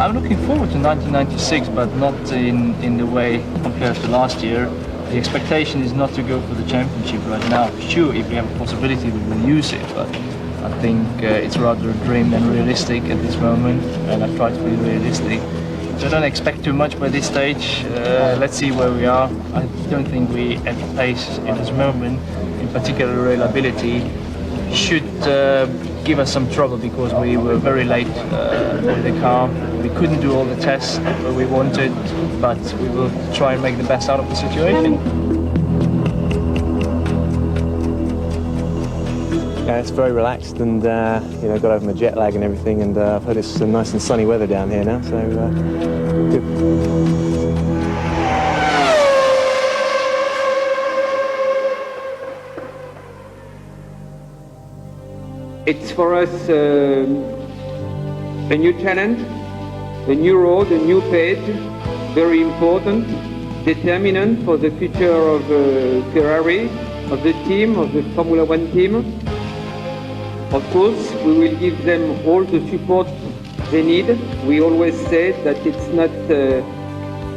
I'm looking forward to 1996, but not in the way compared to last year. The expectation is not to go for the championship right now. Sure, if we have a possibility, we will use it, but I think it's rather a dream than realistic at this moment, and I try to be realistic. So I don't expect too much by this stage. Let's see where we are. I don't think we at pace in this moment, in particular reliability, should give us some trouble because we were very late with the car. We couldn't do all the tests that we wanted, but we will try and make the best out of the situation. Yeah, it's very relaxed, and you know, got over my jet lag and everything, and I've heard it's nice and sunny weather down here now, so good. It's for us a new challenge, a new road, a new page, very important, determinant for the future of Ferrari, of the team, of the Formula One team. Of course, we will give them all the support they need. We always say that it's not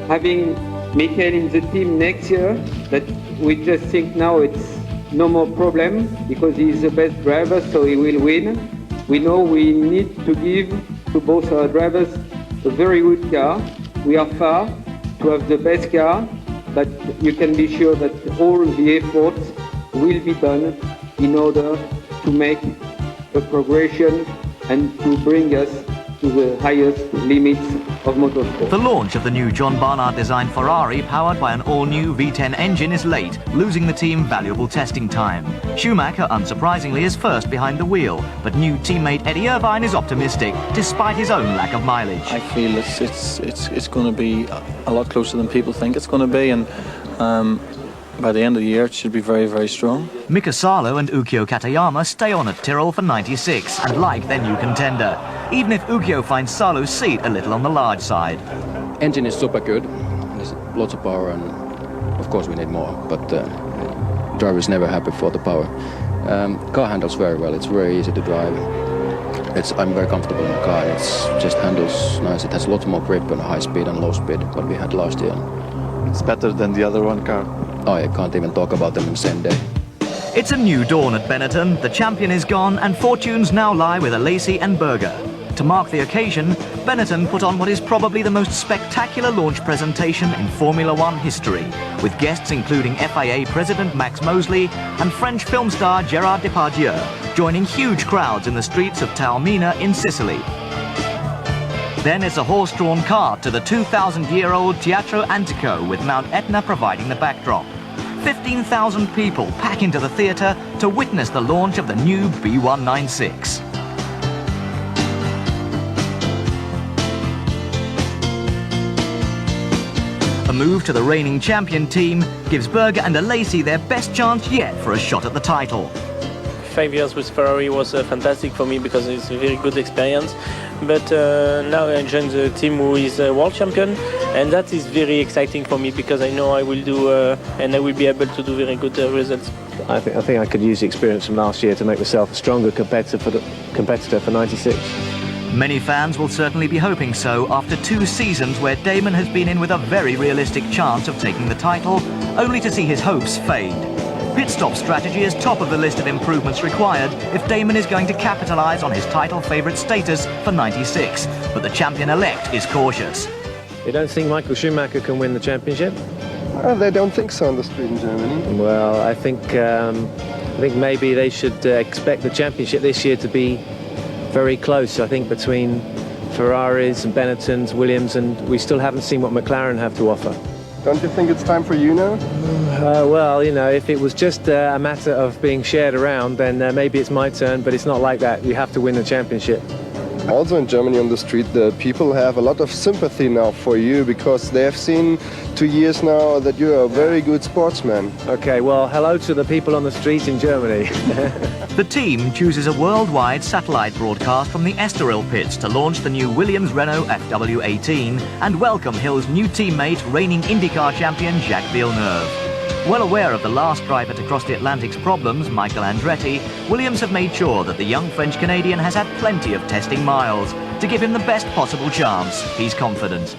having Michael in the team next year, that we just think now it's no more problem because he is the best driver, so he will win. We know we need to give to both our drivers a very good car. We are far to have the best car, but you can be sure that all the efforts will be done in order to make a progression and to bring us to the highest limits of motorsport. The launch of the new John Barnard-designed Ferrari, powered by an all-new V10 engine, is late, losing the team valuable testing time. Schumacher, unsurprisingly, is first behind the wheel, but new teammate Eddie Irvine is optimistic, despite his own lack of mileage. I feel it's going to be a lot closer than people think it's going to be, and by the end of the year, it should be very, very strong. Mika Salo and Ukyo Katayama stay on at Tyrrell for 96 and like their new contender, even if Ukyo finds Salo's seat a little on the large side. Engine is super good, there's lots of power, and of course we need more, but driver is never happy for the power. Car handles very well, it's very easy to drive. I'm very comfortable in the car, it just handles nice, it has lots more grip on high speed and low speed, what we had last year. It's better than the other one car. Oh, I can't even talk about them in the same day. It's a new dawn at Benetton, the champion is gone, and fortunes now lie with Alesi and Berger. To mark the occasion, Benetton put on what is probably the most spectacular launch presentation in Formula One history, with guests including FIA President Max Mosley and French film star Gérard Depardieu, joining huge crowds in the streets of Taormina in Sicily. Then it's a horse-drawn cart to the 2,000-year-old Teatro Antico, with Mount Etna providing the backdrop. 15,000 people pack into the theatre to witness the launch of the new B196. A move to the reigning champion team gives Berger and Alesi their best chance yet for a shot at the title. 5 years with Ferrari was fantastic for me because it's a very good experience. But now I join the team who is a world champion, and that is very exciting for me because I know I will do and I will be able to do very good results. I think I could use the experience from last year to make myself a stronger competitor for 96. Many fans will certainly be hoping so after 2 seasons where Damon has been in with a very realistic chance of taking the title, only to see his hopes fade. Pit stop strategy is top of the list of improvements required if Damon is going to capitalise on his title favourite status for 96, but the champion-elect is cautious. You don't think Michael Schumacher can win the championship? They don't think so on the street in Germany. Well, I think maybe they should expect the championship this year to be very close. I think between Ferraris and Benettons, Williams, and we still haven't seen what McLaren have to offer. Don't you think it's time for you now? Well, you know, if it was just a matter of being shared around, then maybe it's my turn, but it's not like that. You have to win the championship. Also in Germany on the street, the people have a lot of sympathy now for you because they have seen 2 years now that you're a very good sportsman. Okay, well, hello to the people on the street in Germany. The team chooses a worldwide satellite broadcast from the Estoril pits to launch the new Williams-Renault FW18 and welcome Hill's new teammate, reigning IndyCar champion Jacques Villeneuve. Well aware of the last driver to cross the Atlantic's problems, Michael Andretti, Williams have made sure that the young French-Canadian has had plenty of testing miles to give him the best possible chance. He's confident.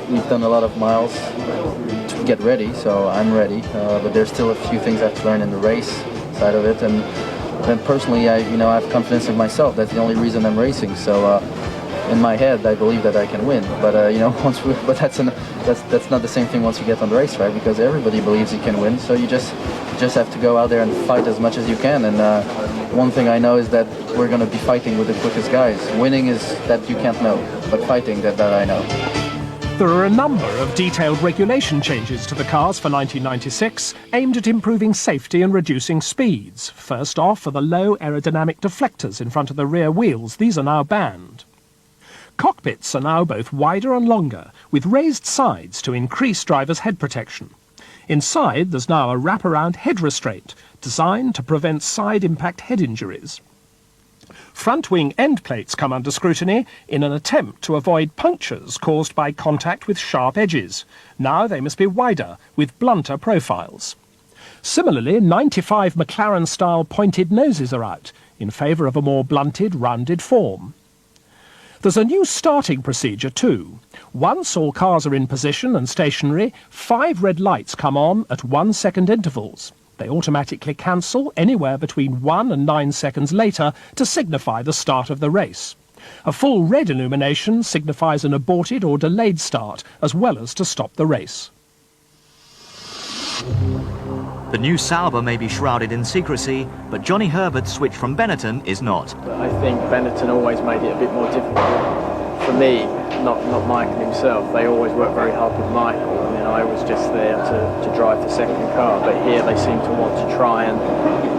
We've done a lot of miles to get ready, so I'm ready. But there's still a few things I have to learn in the race side of it. And then personally, I have confidence in myself. That's the only reason I'm racing. So in my head, I believe that I can win. But but that's not the same thing once you get on the racetrack, because everybody believes you can win. So you just have to go out there and fight as much as you can. And one thing I know is that we're going to be fighting with the quickest guys. Winning is that you can't know, but fighting, that I know. There are a number of detailed regulation changes to the cars for 1996 aimed at improving safety and reducing speeds. First off are the low aerodynamic deflectors in front of the rear wheels. These are now banned. Cockpits are now both wider and longer, with raised sides to increase drivers' head protection. Inside, there's now a wraparound head restraint designed to prevent side impact head injuries. Front wing end plates come under scrutiny in an attempt to avoid punctures caused by contact with sharp edges. Now they must be wider, with blunter profiles. Similarly, 95 McLaren-style pointed noses are out, in favour of a more blunted, rounded form. There's a new starting procedure too. Once all cars are in position and stationary, 5 red lights come on at 1 second intervals. They automatically cancel anywhere between 1 and 9 seconds later to signify the start of the race. A full red illumination signifies an aborted or delayed start, as well as to stop the race. The new Sauber may be shrouded in secrecy, but Johnny Herbert's switch from Benetton is not. I think Benetton always made it a bit more difficult for me, not Michael himself. They always worked very hard with Michael, and then I was just there to drive the second car. But here they seem to want to try and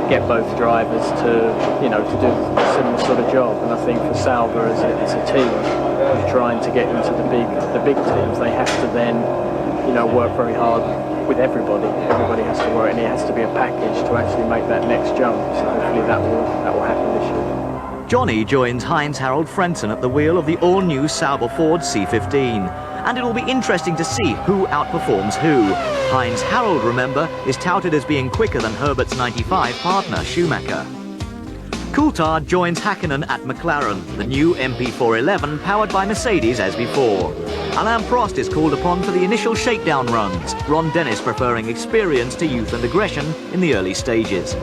get both drivers to do a similar sort of job. And I think for Sauber as a team, trying to get into the big teams, they have to then work very hard with everybody. Everybody has to work, and it has to be a package to actually make that next jump. So hopefully that will happen this year. Johnny joins Heinz-Harald Frentzen at the wheel of the all-new Sauber Ford C15. And it'll be interesting to see who outperforms who. Heinz-Harald, remember, is touted as being quicker than Herbert's 95 partner, Schumacher. Coulthard joins Hakkinen at McLaren, the new MP411 powered by Mercedes as before. Alain Prost is called upon for the initial shakedown runs, Ron Dennis preferring experience to youth and aggression in the early stages.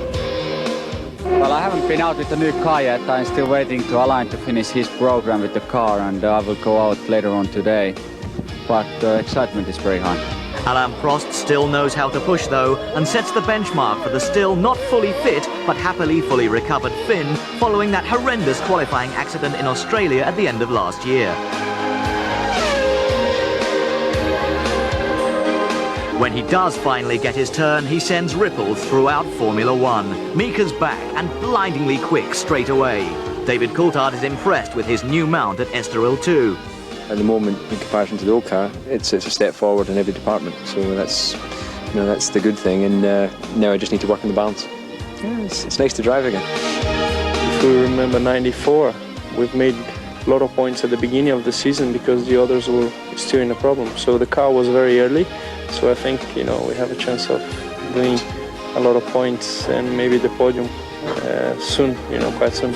Well, I haven't been out with the new car yet. I'm still waiting to Alain to finish his program with the car, and I will go out later on today. But the excitement is very high. Alain Prost still knows how to push though, and sets the benchmark for the still not fully fit but happily fully recovered Finn following that horrendous qualifying accident in Australia at the end of last year. When he does finally get his turn, he sends ripples throughout Formula One. Mika's back and blindingly quick straight away. David Coulthard is impressed with his new mount at Estoril too. At the moment, in comparison to the old car, it's a step forward in every department. So that's the good thing. And now I just need to work on the balance. Yeah, it's nice to drive again. If we remember '94, we've made a lot of points at the beginning of the season because the others were still in a problem. So the car was very early. So I think we have a chance of doing a lot of points and maybe the podium soon. Quite soon.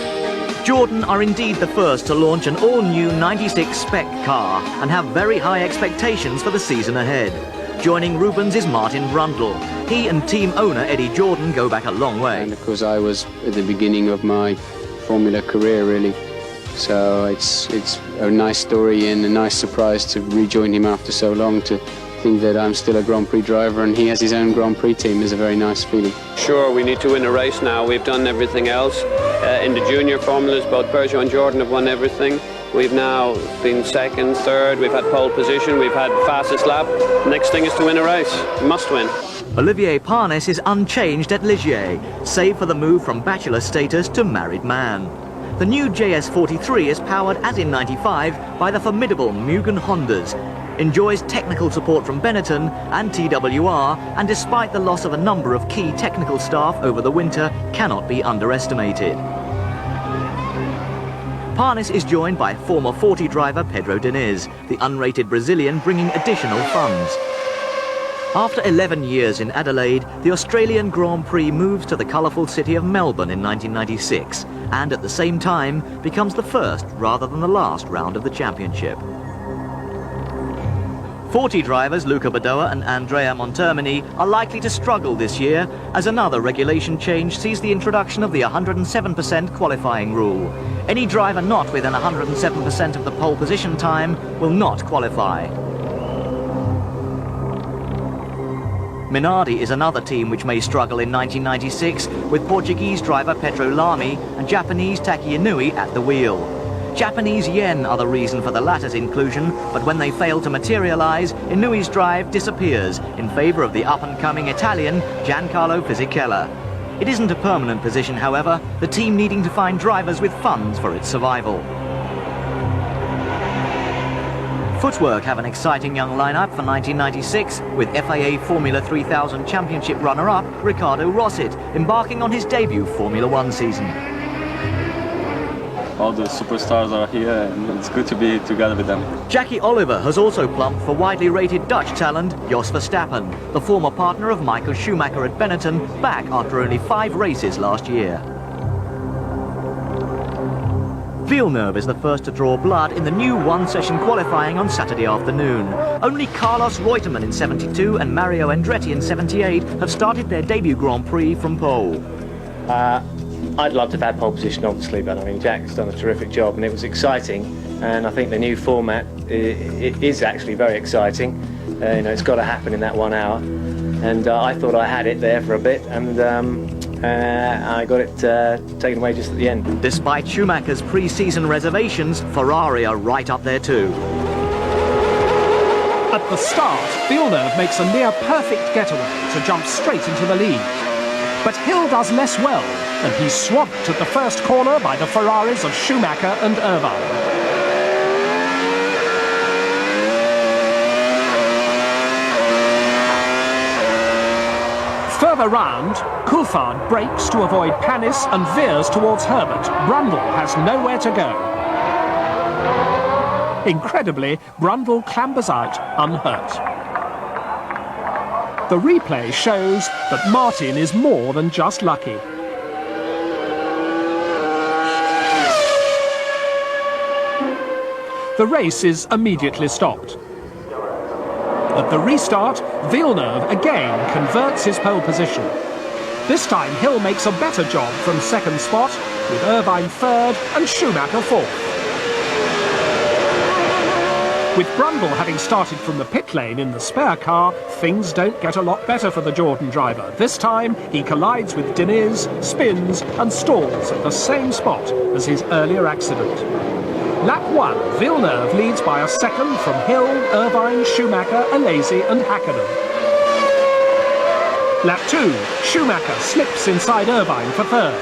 Jordan are indeed the first to launch an all-new 96 spec car and have very high expectations for the season ahead. Joining Rubens is Martin Brundle. He and team owner Eddie Jordan go back a long way. And because I was at the beginning of my Formula career, really. So it's a nice story and a nice surprise to rejoin him after so long, to think that I'm still a Grand Prix driver and he has his own Grand Prix team is a very nice feeling. Sure, we need to win a race now. We've done everything else. In the junior formulas, both Peugeot and Jordan have won everything. We've now been second, third, we've had pole position, we've had fastest lap. Next thing is to win a race. We must win. Olivier Parnes is unchanged at Ligier, save for the move from bachelor status to married man. The new JS43 is powered, as in '95, by the formidable Mugen Hondas, enjoys technical support from Benetton and TWR, and despite the loss of a number of key technical staff over the winter, cannot be underestimated. Parnes is joined by former 40 driver Pedro Diniz, the unrated Brazilian bringing additional funds. After 11 years in Adelaide, the Australian Grand Prix moves to the colourful city of Melbourne in 1996 and at the same time becomes the first rather than the last round of the championship. 40 drivers Luca Badoa and Andrea Montermini are likely to struggle this year as another regulation change sees the introduction of the 107% qualifying rule. Any driver not within 107% of the pole position time will not qualify. Minardi is another team which may struggle in 1996 with Portuguese driver Pedro Lamy and Japanese Taki Inui at the wheel. Japanese yen are the reason for the latter's inclusion, but when they fail to materialise, Inui's drive disappears in favour of the up-and-coming Italian Giancarlo Fisichella. It isn't a permanent position, however, the team needing to find drivers with funds for its survival. Footwork have an exciting young lineup for 1996 with FIA Formula 3000 Championship runner-up Riccardo Rossit embarking on his debut Formula 1 season. All the superstars are here and it's good to be together with them. Jackie Oliver has also plumped for widely rated Dutch talent Jos Verstappen, the former partner of Michael Schumacher at Benetton, back after only 5 races last year. Villeneuve is the first to draw blood in the new one-session qualifying on Saturday afternoon. Only Carlos Reutemann in 72 and Mario Andretti in 78 have started their debut Grand Prix from pole. I'd love to have had pole position, obviously, but I mean, Jack's done a terrific job and it was exciting. And I think the new format it is actually very exciting. You know, it's got to happen in that 1 hour. And I thought I had it there for a bit, and I got it taken away just at the end. Despite Schumacher's pre-season reservations, Ferrari are right up there too. At the start, Villeneuve makes a near-perfect getaway to jump straight into the lead. But Hill does less well, and he's swamped at the first corner by the Ferraris of Schumacher and Irvine. Further round, Coulthard brakes to avoid Panis and veers towards Herbert. Brundle has nowhere to go. Incredibly, Brundle clambers out unhurt. The replay shows that Martin is more than just lucky. The race is immediately stopped. At the restart, Villeneuve again converts his pole position. This time Hill makes a better job from second spot, with Irvine third and Schumacher fourth. With Brundle having started from the pit lane in the spare car, things don't get a lot better for the Jordan driver. This time he collides with Diniz, spins and stalls at the same spot as his earlier accident. Lap 1, Villeneuve leads by a second from Hill, Irvine, Schumacher, Alesi and Hakkinen. Lap 2, Schumacher slips inside Irvine for third.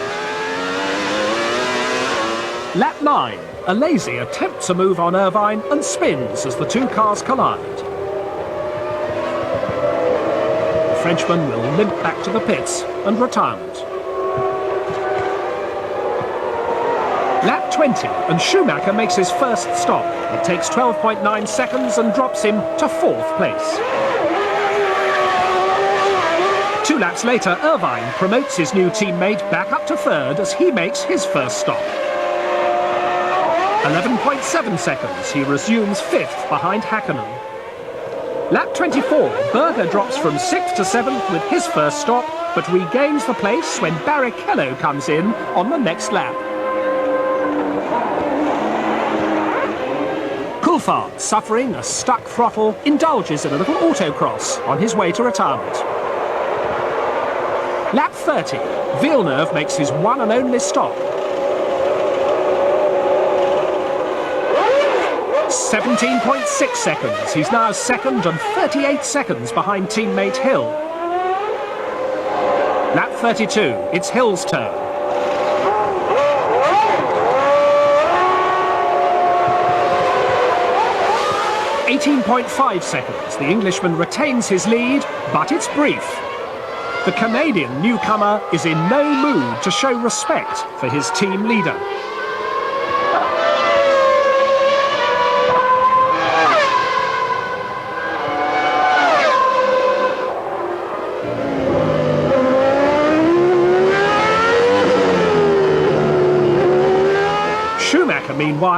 Lap 9, Alesi attempts a move on Irvine and spins as the two cars collide. The Frenchman will limp back to the pits and retirement. Lap 20, and Schumacher makes his first stop. It takes 12.9 seconds and drops him to 4th place. 2 laps later, Irvine promotes his new teammate back up to 3rd as he makes his first stop. 11.7 seconds, he resumes 5th behind Hakkinen. Lap 24, Berger drops from 6th to 7th with his first stop, but regains the place when Barrichello comes in on the next lap. Coulthard, suffering a stuck throttle, indulges in a little autocross on his way to retirement. Lap 30, Villeneuve makes his one and only stop. 17.6 seconds, he's now second and 38 seconds behind teammate Hill. Lap 32, it's Hill's turn. 18.5 seconds, the Englishman retains his lead, but it's brief. The Canadian newcomer is in no mood to show respect for his team leader.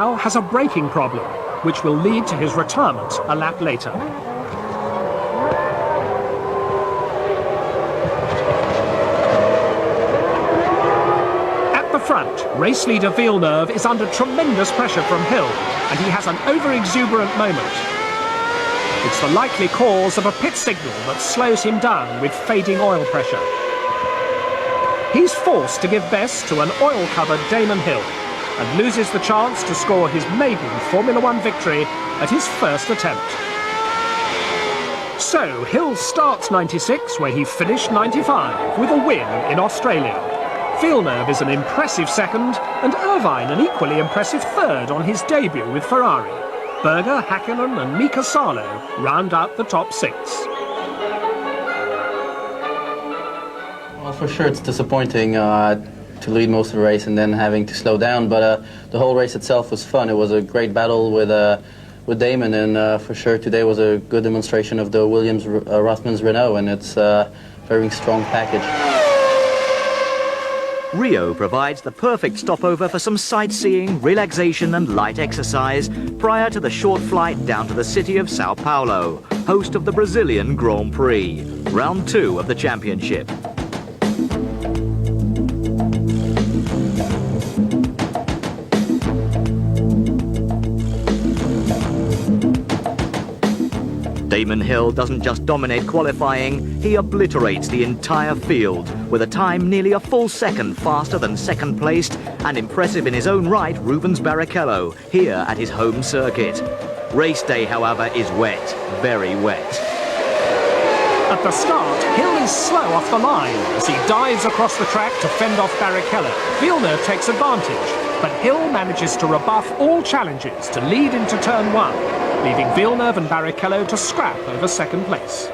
meanwhile, has a braking problem, which will lead to his retirement a lap later. At the front, race leader Villeneuve is under tremendous pressure from Hill, and he has an over-exuberant moment. It's the likely cause of a pit signal that slows him down with fading oil pressure. He's forced to give best to an oil-covered Damon Hill and loses the chance to score his maiden Formula One victory at his first attempt. So, Hill starts 96 where he finished 95 with a win in Australia. Villeneuve is an impressive second and Irvine an equally impressive third on his debut with Ferrari. Berger, Häkkinen and Mika Salo round out the top six. Well, for sure it's disappointing to lead most of the race and then having to slow down, but the whole race itself was fun. It was a great battle with Damon, and for sure today was a good demonstration of the Williams-Rothmans Renault, and it's a very strong package. Rio provides the perfect stopover for some sightseeing, relaxation and light exercise prior to the short flight down to the city of Sao Paulo, host of the Brazilian Grand Prix, round 2 of the championship. Damon Hill doesn't just dominate qualifying, he obliterates the entire field with a time nearly a full second faster than second placed and impressive in his own right Rubens Barrichello here at his home circuit. Race day, however, is wet, very wet. At the start, Hill is slow off the line as he dives across the track to fend off Barrichello. Villeneuve takes advantage, but Hill manages to rebuff all challenges to lead into turn 1. Leaving Villeneuve and Barrichello to scrap over second place.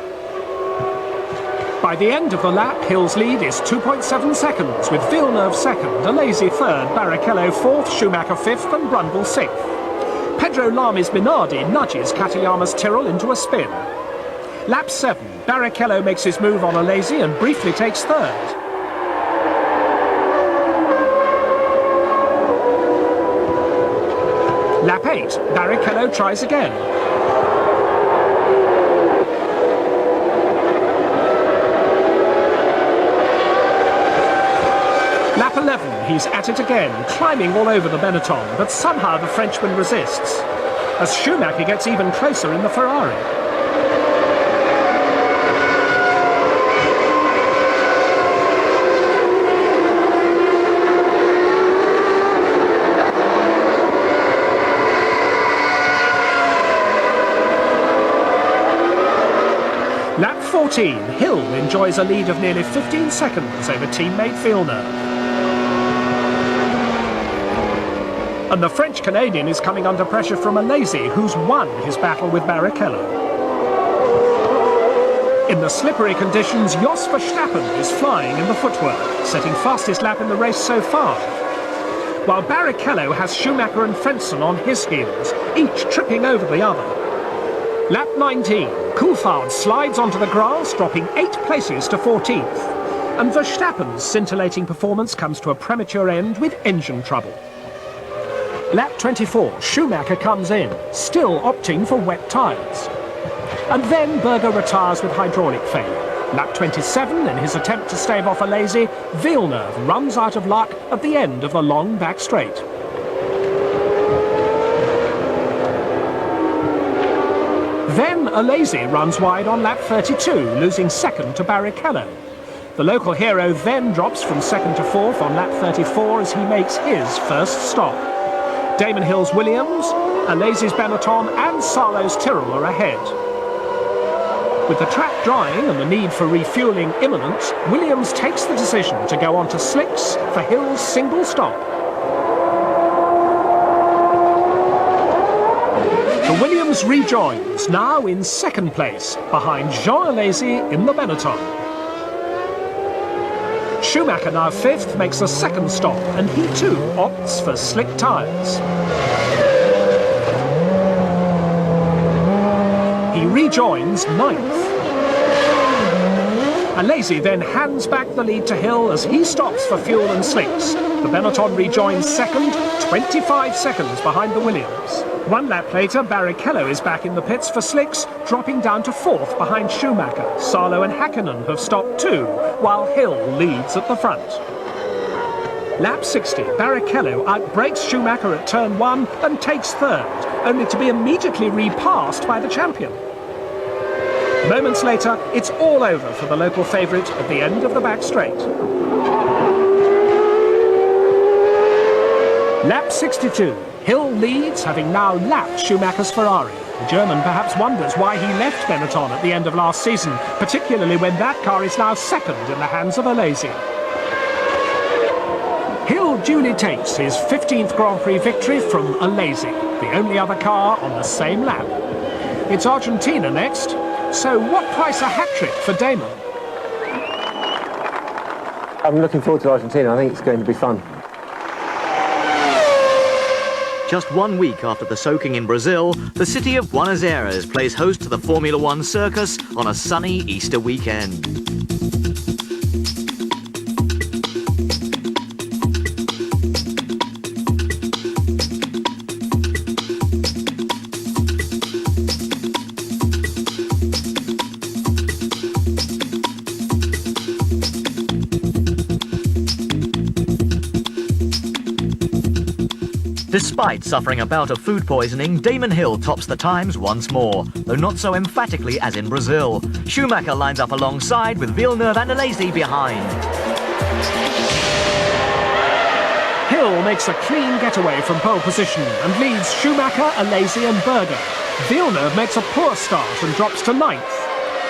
By the end of the lap, Hill's lead is 2.7 seconds, with Villeneuve second, a lazy third, Barrichello fourth, Schumacher fifth and Brundle sixth. Pedro Lama's Minardi nudges Katayama's Tyrrell into a spin. Lap 7, Barrichello makes his move on a lazy and briefly takes third. Lap 8, Barrichello tries again. Lap 11, he's at it again, climbing all over the Benetton, but somehow the Frenchman resists, as Schumacher gets even closer in the Ferrari. Lap 14, Hill enjoys a lead of nearly 15 seconds over teammate Villeneuve. And the French-Canadian is coming under pressure from Alesi, who's won his battle with Barrichello. In the slippery conditions, Jos Verstappen is flying in the footwork, setting fastest lap in the race so far. While Barrichello has Schumacher and Frentzen on his heels, each tripping over the other. Lap 19, Coulthard slides onto the grass, dropping 8 places to 14th. And Verstappen's scintillating performance comes to a premature end with engine trouble. Lap 24, Schumacher comes in, still opting for wet tyres. And then Berger retires with hydraulic failure. Lap 27, in his attempt to stave off Alesi, Villeneuve runs out of luck at the end of the long back straight. Then Alesi runs wide on lap 32, losing second to Barrichello. The local hero then drops from second to fourth on lap 34 as he makes his first stop. Damon Hill's Williams, Alesi's Benetton and Salo's Tyrrell are ahead. With the track drying and the need for refuelling imminent, Williams takes the decision to go on to slicks for Hill's single stop. The Williams rejoins, now in second place, behind Jean Alesi in the Benetton. Schumacher, now fifth, makes a second stop, and he too opts for slick tyres. He rejoins ninth. Alesi then hands back the lead to Hill as he stops for fuel and slicks, The Benetton rejoins second, 25 seconds behind the Williams. 1 lap later, Barrichello is back in the pits for slicks, dropping down to 4th behind Schumacher. Salo and Hakkinen have stopped too, while Hill leads at the front. Lap 60, Barrichello outbrakes Schumacher at turn 1 and takes 3rd, only to be immediately repassed by the champion. Moments later, it's all over for the local favourite at the end of the back straight. Lap 62. Hill leads, having now lapped Schumacher's Ferrari. The German perhaps wonders why he left Benetton at the end of last season, particularly when that car is now second in the hands of Alesi. Hill duly takes his 15th Grand Prix victory from Alesi, the only other car on the same lap. It's Argentina next, so what price a hat-trick for Damon? I'm looking forward to Argentina. I think it's going to be fun. Just 1 week after the soaking in Brazil, the city of Buenos Aires plays host to the Formula One circus on a sunny Easter weekend. Despite suffering a bout of food poisoning, Damon Hill tops the times once more, though not so emphatically as in Brazil. Schumacher lines up alongside with Villeneuve and Alesi behind. Hill makes a clean getaway from pole position and leads Schumacher, Alesi and Berger. Villeneuve makes a poor start and drops to 9th.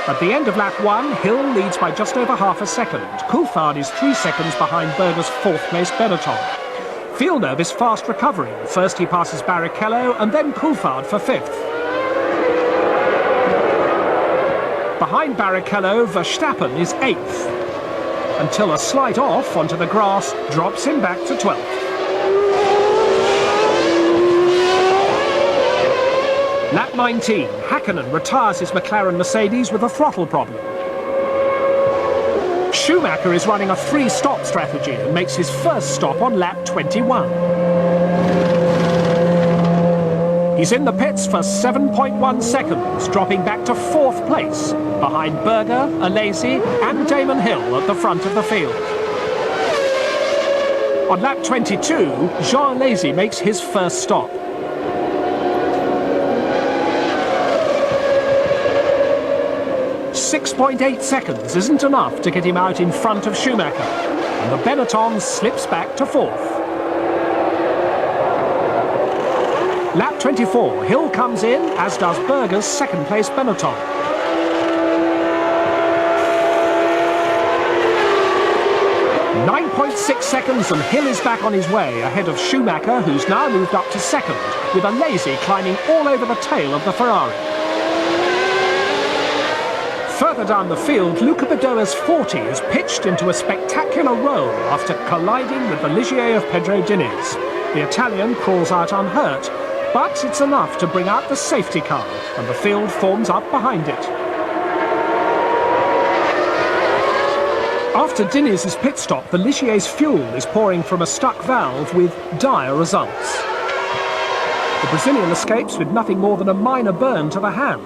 At the end of lap 1, Hill leads by just over half a second. Coulthard is 3 seconds behind Berger's 4th place Benetton. Villeneuve is fast recovering. First he passes Barrichello and then Coulthard for 5th. Behind Barrichello, Verstappen is 8th, until a slight off onto the grass drops him back to 12th. Lap 19, Hakkinen retires his McLaren Mercedes with a throttle problem. Schumacher is running a 3-stop strategy and makes his first stop on lap 21. He's in the pits for 7.1 seconds, dropping back to 4th place, behind Berger, Alesi and Damon Hill at the front of the field. On lap 22, Jean Alesi makes his first stop. 6.8 seconds isn't enough to get him out in front of Schumacher, and the Benetton slips back to 4th. Lap 24, Hill comes in, as does Berger's 2nd place Benetton. .6 seconds and Hill is back on his way, ahead of Schumacher, who's now moved up to 2nd, with Alesi climbing all over the tail of the Ferrari. Further down the field, Luca Badoer's 40 is pitched into a spectacular roll after colliding with the Ligier of Pedro Diniz. The Italian crawls out unhurt, but it's enough to bring out the safety car, and the field forms up behind it. After Diniz's pit stop, the Ligier's fuel is pouring from a stuck valve with dire results. The Brazilian escapes with nothing more than a minor burn to the hand.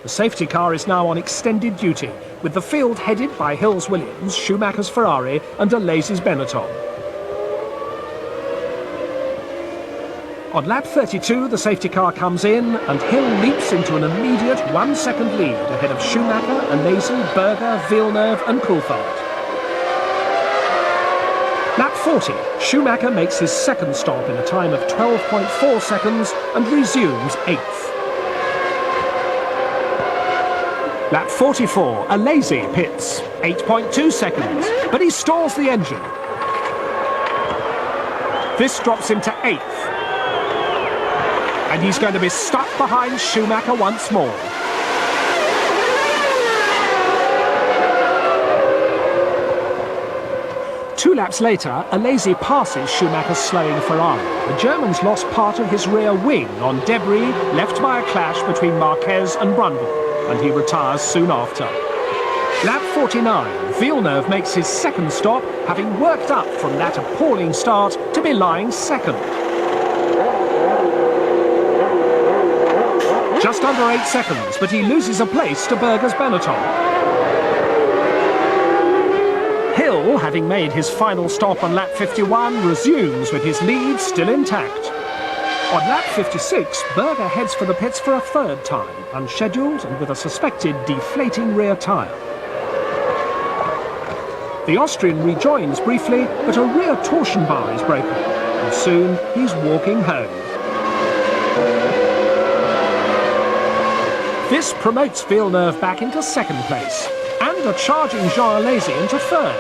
The safety car is now on extended duty, with the field headed by Hill's Williams, Schumacher's Ferrari and Alesi's Benetton. On lap 32, the safety car comes in and Hill leaps into an immediate 1-second lead ahead of Schumacher, Alesi, Berger, Villeneuve and Coulthard. Lap 40, Schumacher makes his 2nd stop in a time of 12.4 seconds and resumes 8th. Lap 44, Alesi pits, 8.2 seconds, but he stalls the engine. This drops him to 8th. And he's going to be stuck behind Schumacher once more. Two laps later, Alesi passes Schumacher's slowing Ferrari. The German's lost part of his rear wing on debris left by a clash between Marquez and Brundle, and he retires soon after. Lap 49, Villeneuve makes his second stop, having worked up from that appalling start to be lying second. Just under 8 seconds, but he loses a place to Berger's Benetton. Hill, having made his final stop on lap 51, resumes with his lead still intact. On lap 56, Berger heads for the pits for a third time, unscheduled and with a suspected deflating rear tyre. The Austrian rejoins briefly, but a rear torsion bar is broken, and soon he's walking home. This promotes Villeneuve back into second place, and a charging Jean Alesi into third.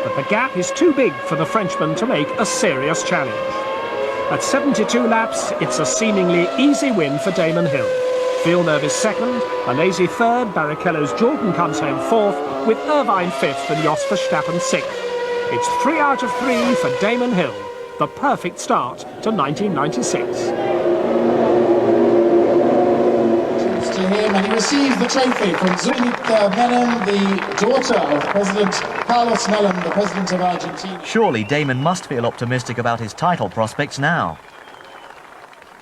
But the gap is too big for the Frenchman to make a serious challenge. At 72 laps, it's a seemingly easy win for Damon Hill. Villeneuve is second, Alesi third, Barrichello's Jordan comes home fourth, with Irvine fifth and Jos Verstappen sixth. It's 3 out of 3 for Damon Hill, the perfect start to 1996. To him, and he receives the trophy from Zulika Menem, the daughter of President Carlos Menem, the president of Argentina. Surely Damon must feel optimistic about his title prospects now.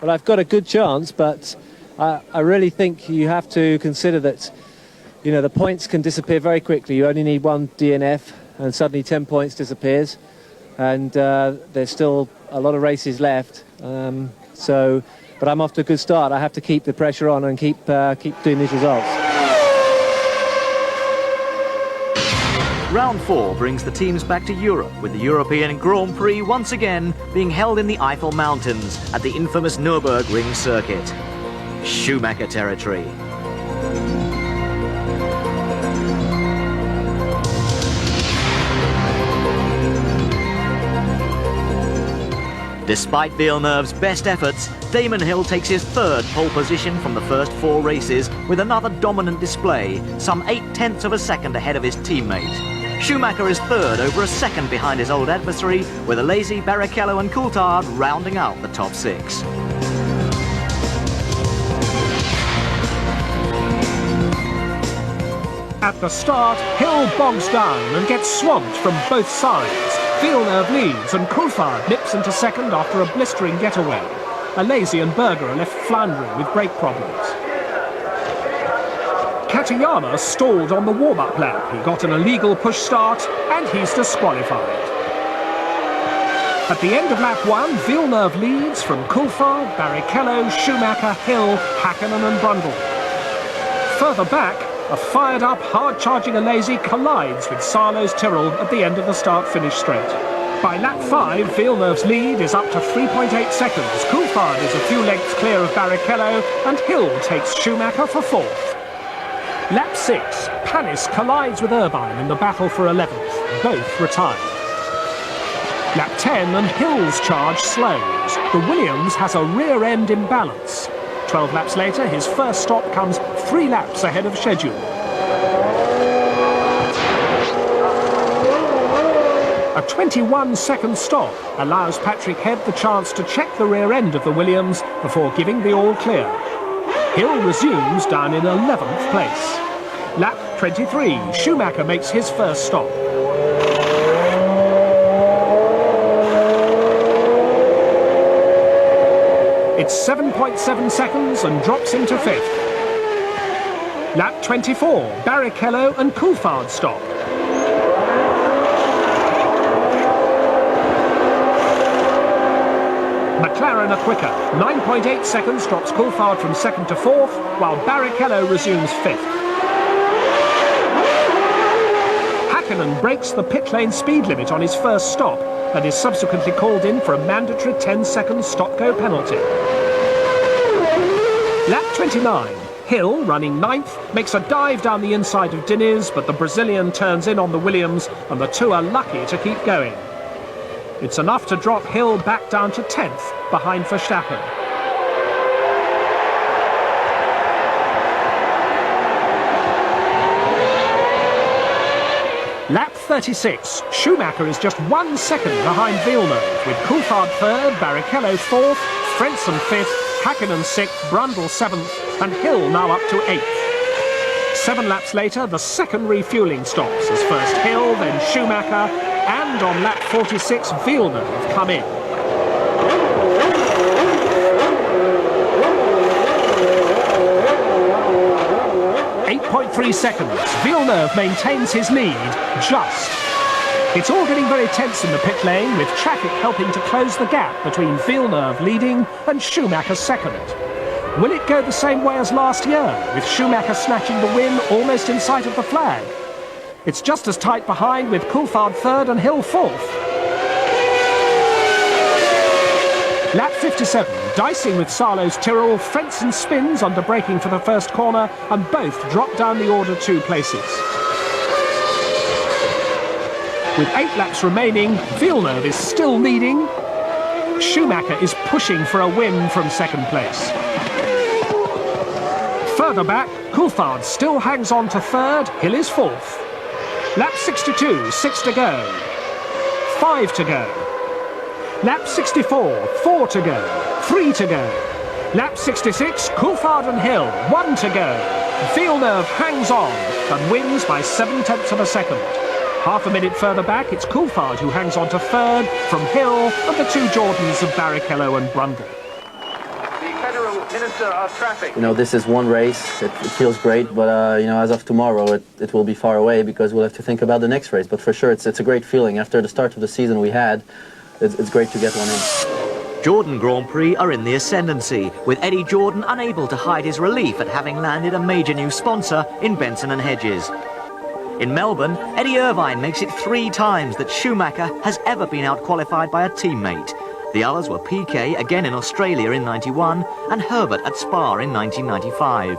Well, I've got a good chance, but I really think you have to consider that, you know, the points can disappear very quickly. You only need one DNF and suddenly 10 points disappears, and there's still a lot of races left. But I'm off to a good start. I have to keep the pressure on and keep doing these results. Round 4 brings the teams back to Europe, with the European Grand Prix once again being held in the Eifel Mountains at the infamous Nürburgring circuit. Schumacher territory. Despite Villeneuve's best efforts, Damon Hill takes his third pole position from the first 4 races with another dominant display, some 0.8 of a second ahead of his teammate. Schumacher is third, over a second behind his old adversary, with Alesi, Barrichello and Coulthard rounding out the top 6. At the start, Hill bogs down and gets swamped from both sides. Villeneuve leads and Coulthard nips into second after a blistering getaway. Alesi and Berger are left floundering with brake problems. Katayama stalled on the warm-up lap. He got an illegal push start and he's disqualified. At the end of lap 1, Villeneuve leads from Coulthard, Barrichello, Schumacher, Hill, Hakkinen and Brundle. Further back, a fired-up, hard-charging Alesi collides with Sarlo's Tyrrell at the end of the start-finish straight. By lap 5, Villeneuve's lead is up to 3.8 seconds. Coulthard is a few lengths clear of Barrichello, and Hill takes Schumacher for 4th. Lap 6, Panis collides with Irvine in the battle for 11th. Both retire. Lap 10, and Hill's charge slows. The Williams has a rear-end imbalance. 12 laps later, his first stop comes 3 laps ahead of schedule. A 21-second stop allows Patrick Head the chance to check the rear end of the Williams before giving the all clear. Hill resumes down in 11th place. Lap 23, Schumacher makes his first stop. It's 7.7 seconds and drops into 5th. Lap 24, Barrichello and Coulthard stop. McLaren are quicker. 9.8 seconds drops Coulthard from 2nd to 4th, while Barrichello resumes 5th. Hakkinen breaks the pit lane speed limit on his first stop and is subsequently called in for a mandatory 10-second stop-go penalty. Lap 29, Hill, running 9th, makes a dive down the inside of Diniz, but the Brazilian turns in on the Williams and the two are lucky to keep going. It's enough to drop Hill back down to 10th, behind Verstappen. Lap 36, Schumacher is just 1 second behind Villeneuve, with Coulthard 3rd, Barrichello 4th, Frentzen 5th, Hakkinen 6th, Brundle 7th, and Hill now up to 8th. 7 laps later, the second refuelling stops as first Hill, then Schumacher, and on lap 46, Villeneuve come in. .3 seconds. Villeneuve maintains his lead, just. It's all getting very tense in the pit lane, with traffic helping to close the gap between Villeneuve leading and Schumacher second. Will it go the same way as last year, with Schumacher snatching the win almost in sight of the flag? It's just as tight behind, with Coulthard third and Hill fourth. Lap 57, dicing with Salo's Tyrrell, Frentzen spins under braking for the first corner, and both drop down the order 2 places. With 8 laps remaining, Villeneuve is still leading. Schumacher is pushing for a win from second place. Further back, Coulthard still hangs on to third, Hill is fourth. Lap 62, 6 to go. 5 to go. Lap 64, 4 to go, 3 to go. Lap 66, Coulthard and Hill, 1 to go. Villeneuve hangs on and wins by 7/10 of a second. Half a minute further back, it's Coulthard who hangs on to third from Hill and the 2 Jordans of Barrichello and Brundle. The Federal Minister of Traffic. You know, this is one race. It feels great, but you know, as of tomorrow, it will be far away because we'll have to think about the next race. But for sure, it's a great feeling. After the start of the season we had, it's great to get one in. Jordan Grand Prix are in the ascendancy, with Eddie Jordan unable to hide his relief at having landed a major new sponsor in Benson and Hedges. In Melbourne, Eddie Irvine makes it 3 times that Schumacher has ever been out-qualified by a teammate. The others were Piquet again in Australia in '91 and Herbert at Spa in 1995.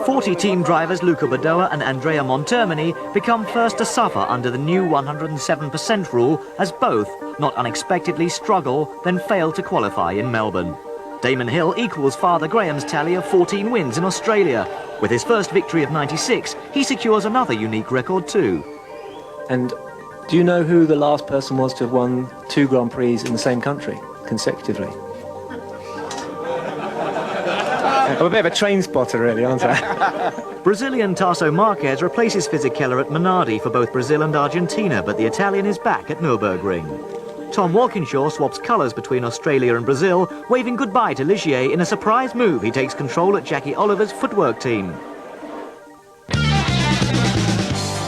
40 team drivers Luca Badoa and Andrea Montermini become first to suffer under the new 107% rule, as both, not unexpectedly, struggle, then fail to qualify in Melbourne. Damon Hill equals Father Graham's tally of 14 wins in Australia. With his first victory of '96, he secures another unique record too. And do you know who the last person was to have won 2 Grand Prix in the same country consecutively? I'm a bit of a train spotter, really, aren't I? Brazilian Tasso Marquez replaces Fisichella at Minardi for both Brazil and Argentina, but the Italian is back at Nürburgring. Tom Walkinshaw swaps colours between Australia and Brazil, waving goodbye to Ligier in a surprise move. He takes control at Jackie Oliver's footwork team.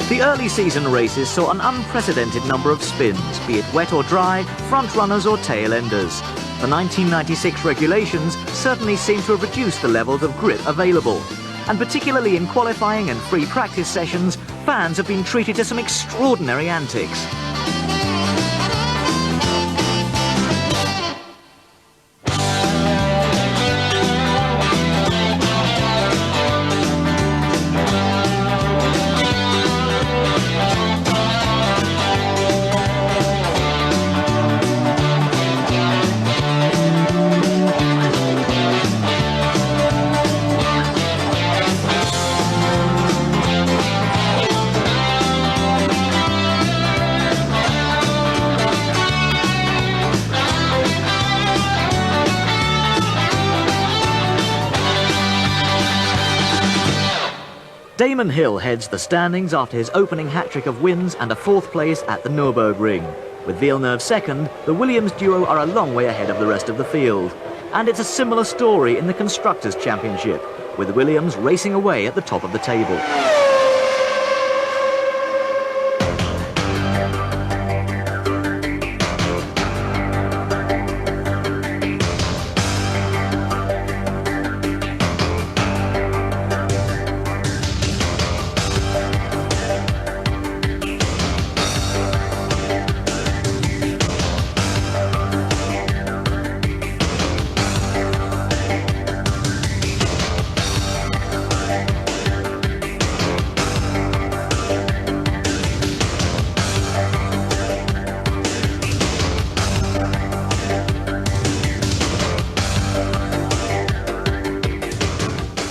The early season races saw an unprecedented number of spins, be it wet or dry, front runners or tail enders. The 1996 regulations certainly seem to have reduced the levels of grip available. And particularly in qualifying and free practice sessions, fans have been treated to some extraordinary antics. Damon Hill heads the standings after his opening hat-trick of wins and a 4th place at the Nürburgring. With Villeneuve second, the Williams duo are a long way ahead of the rest of the field. And it's a similar story in the Constructors' Championship, with Williams racing away at the top of the table.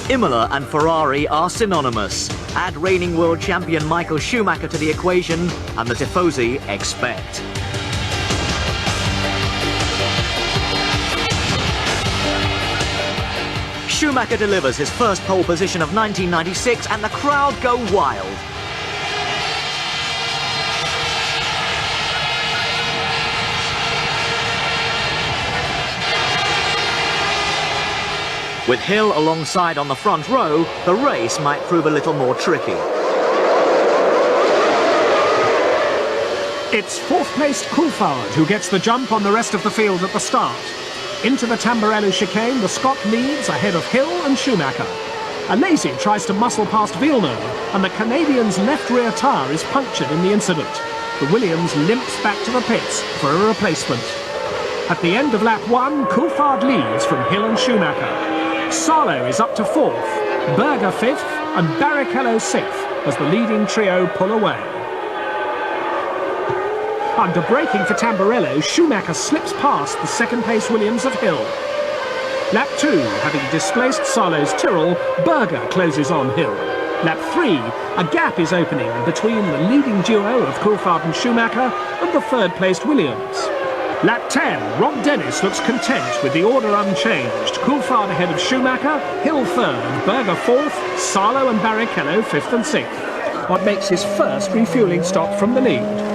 Imola and Ferrari are synonymous. Add reigning world champion Michael Schumacher to the equation, and the Tifosi expect. Schumacher delivers his first pole position of 1996 and the crowd go wild. With Hill alongside on the front row, the race might prove a little more tricky. It's fourth-placed Coulthard who gets the jump on the rest of the field at the start. Into the Tamburello chicane, the Scot leads ahead of Hill and Schumacher. Alesi tries to muscle past Villeneuve, and the Canadian's left rear tyre is punctured in the incident. The Williams limps back to the pits for a replacement. At the end of lap 1, Coulthard leads from Hill and Schumacher. Salo is up to 4th, Berger 5th, and Barrichello 6th as the leading trio pull away. Under braking for Tamburello, Schumacher slips past the second-place Williams of Hill. Lap 2, having displaced Salo's Tyrrell, Berger closes on Hill. Lap 3, a gap is opening between the leading duo of Coulthard and Schumacher and the third-placed Williams. Lap 10, Rob Dennis looks content with the order unchanged. Coulthard ahead of Schumacher, Hill 3rd, Berger 4th, Salo and Barrichello 5th and 6th. What makes his first refuelling stop from the lead.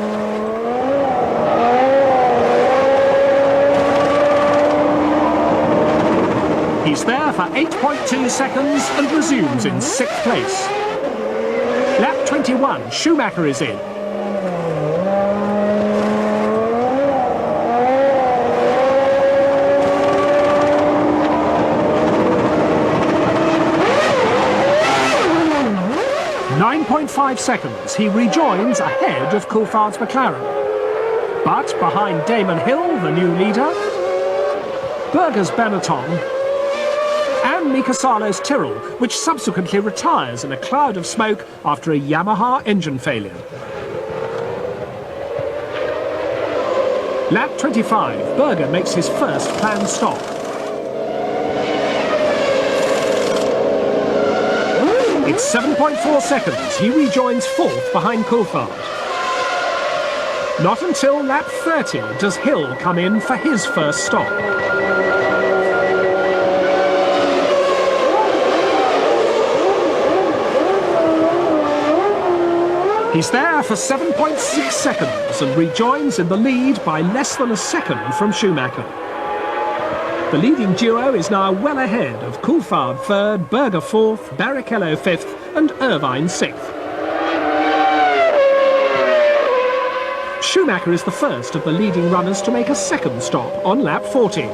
He's there for 8.2 seconds and resumes in 6th place. Lap 21, Schumacher is in. .5 seconds, he rejoins ahead of Coulthard's McLaren. But behind Damon Hill, the new leader, Berger's Benetton, and Mika Salo's Tyrrell, which subsequently retires in a cloud of smoke after a Yamaha engine failure. Lap 25, Berger makes his first planned stop. It's 7.4 seconds. He rejoins 4th behind Coulthard. Not until lap 30 does Hill come in for his first stop. He's there for 7.6 seconds and rejoins in the lead by less than a second from Schumacher. The leading duo is now well ahead of Coulthard 3rd, Berger 4th, Barrichello 5th and Irvine 6th. Schumacher is the first of the leading runners to make a second stop on lap 40.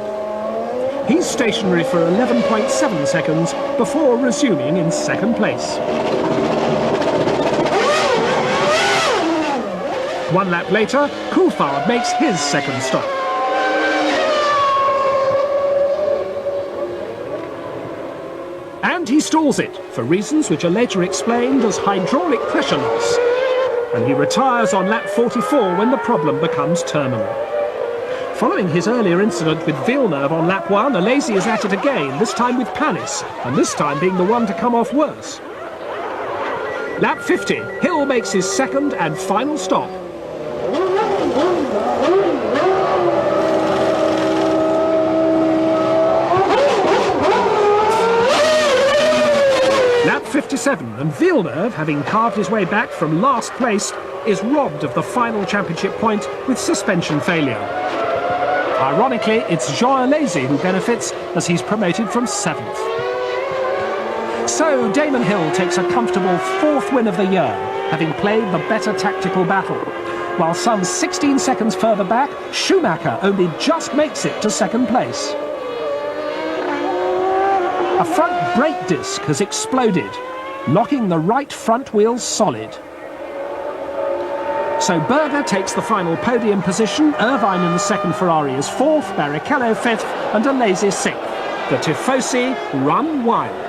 He's stationary for 11.7 seconds before resuming in 2nd place. 1 lap later, Coulthard makes his second stop. And he stalls it, for reasons which are later explained as hydraulic pressure loss. And he retires on lap 44 when the problem becomes terminal. Following his earlier incident with Villeneuve on lap 1, Alesi is at it again, this time with Panis, and this time being the one to come off worse. Lap 50, Hill makes his second and final stop. Lap 57, and Villeneuve, having carved his way back from last place, is robbed of the final championship point with suspension failure. Ironically, it's Jean Alesi who benefits as he's promoted from 7th. So Damon Hill takes a comfortable 4th win of the year, having played the better tactical battle. While some 16 seconds further back, Schumacher only just makes it to 2nd place. A front brake disc has exploded, knocking the right front wheel solid. So Berger takes the final podium position, Irvine in the second Ferrari is 4th, Barrichello 5th and Alesi 6th. The Tifosi run wild.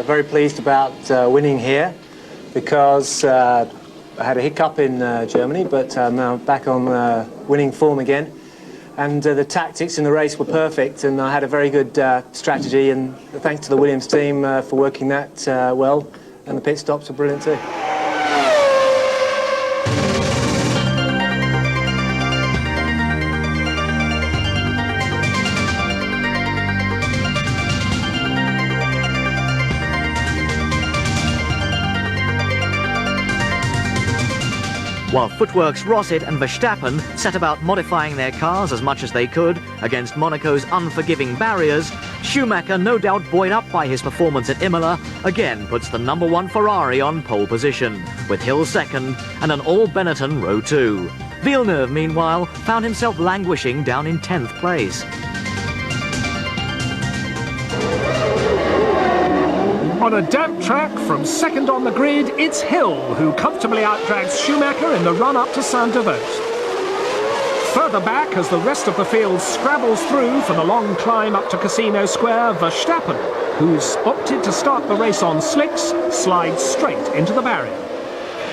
Very pleased about winning here because I had a hiccup in Germany, but I'm now back on winning form again. and the tactics in the race were perfect, and I had a very good strategy, and thanks to the Williams team for working that well, and the pit stops were brilliant too. While Footwork's Rosset and Verstappen set about modifying their cars as much as they could against Monaco's unforgiving barriers, Schumacher, no doubt buoyed up by his performance at Imola, again puts the #1 Ferrari on pole position, with Hill second and an all-Benetton row 2. Villeneuve, meanwhile, found himself languishing down in 10th place. On a damp track, from second on the grid, it's Hill who comfortably outdrags Schumacher in the run-up to Saint-Devote. Further back, as the rest of the field scrabbles through for the long climb up to Casino Square, Verstappen, who's opted to start the race on slicks, slides straight into the barrier.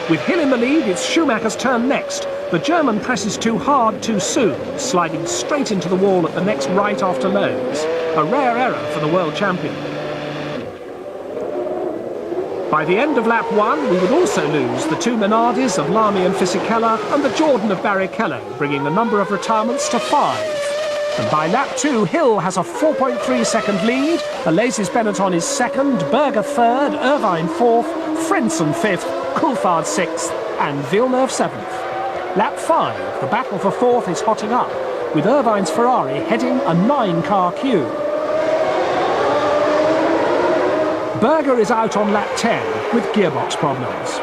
With Hill in the lead, it's Schumacher's turn next. The German presses too hard too soon, sliding straight into the wall at the next right after lows. A rare error for the world champion. By the end of lap 1, we would also lose the two Minardis of Lamy and Fisichella and the Jordan of Barrichello, bringing the number of retirements to 5. And by lap 2, Hill has a 4.3-second lead, Alesi's Benetton is second, Berger third, Irvine fourth, Frentzen fifth, Coulthard sixth, and Villeneuve seventh. Lap 5, the battle for fourth is hotting up, with Irvine's Ferrari heading a 9-car queue. Berger is out on lap 10 with gearbox problems.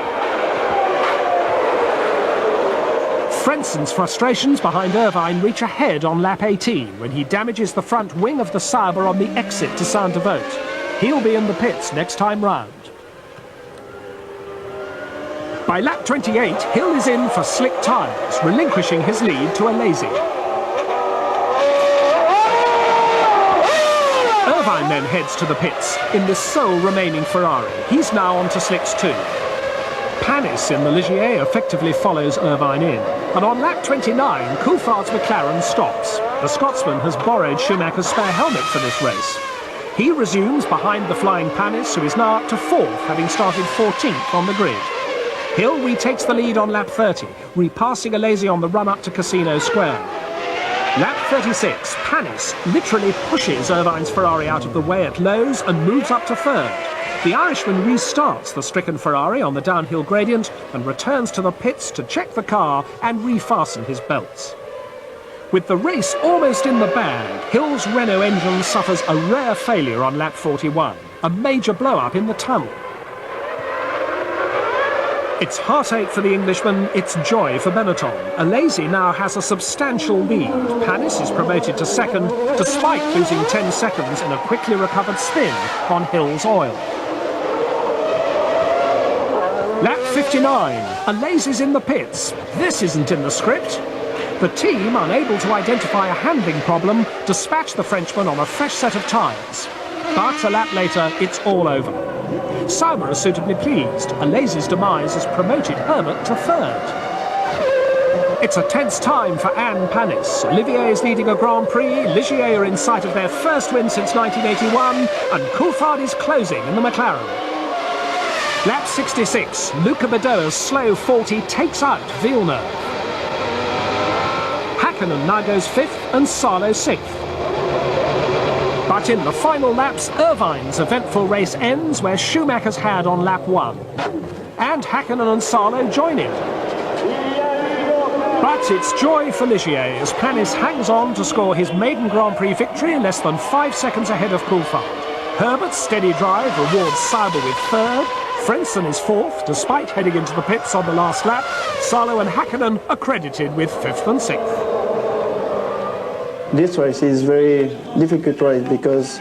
Frentzen's frustrations behind Irvine reach a head on lap 18 when he damages the front wing of the Sauber on the exit to Saint-Devote. He'll be in the pits next time round. By lap 28, Hill is in for slick tyres, relinquishing his lead to Alesi. Irvine then heads to the pits in the sole remaining Ferrari. He's now on to slicks too. Panis in the Ligier effectively follows Irvine in, and on lap 29, Coulthard's McLaren stops. The Scotsman has borrowed Schumacher's spare helmet for this race. He resumes behind the flying Panis, who is now up to 4th, having started 14th on the grid. Hill retakes the lead on lap 30, repassing Alesi on the run-up to Casino Square. Lap 36, Panis literally pushes Irvine's Ferrari out of the way at lows and moves up to 3rd. The Irishman restarts the stricken Ferrari on the downhill gradient and returns to the pits to check the car and refasten his belts. With the race almost in the bag, Hill's Renault engine suffers a rare failure on lap 41, a major blow-up in the tunnel. It's heartache for the Englishman, it's joy for Benetton. Alesi now has a substantial lead. Panis is promoted to second, despite losing 10 seconds in a quickly recovered spin on Hill's oil. Lap 59, Alesi's in the pits. This isn't in the script. The team, unable to identify a handling problem, dispatch the Frenchman on a fresh set of tyres. But a lap later, it's all over. Sauber is suitably pleased. Alesi's demise has promoted Herbert to 3rd. It's a tense time for Anne Panis. Olivier is leading a Grand Prix, Ligier are in sight of their first win since 1981, and Coulthard is closing in the McLaren. Lap 66, Luca Badoer's slow 40 takes out Villeneuve. Hakkinen now goes 5th and Salo 6th. But in the final laps, Irvine's eventful race ends where Schumacher's had on lap 1. And Hakkinen and Salo join in. But it's joy for Ligier as Panis hangs on to score his maiden Grand Prix victory less than 5 seconds ahead of Coulthard. Herbert's steady drive rewards Sauber with 3rd. Frentzen is 4th, despite heading into the pits on the last lap. Salo and Hakkinen are credited with 5th and 6th. This race is very difficult race because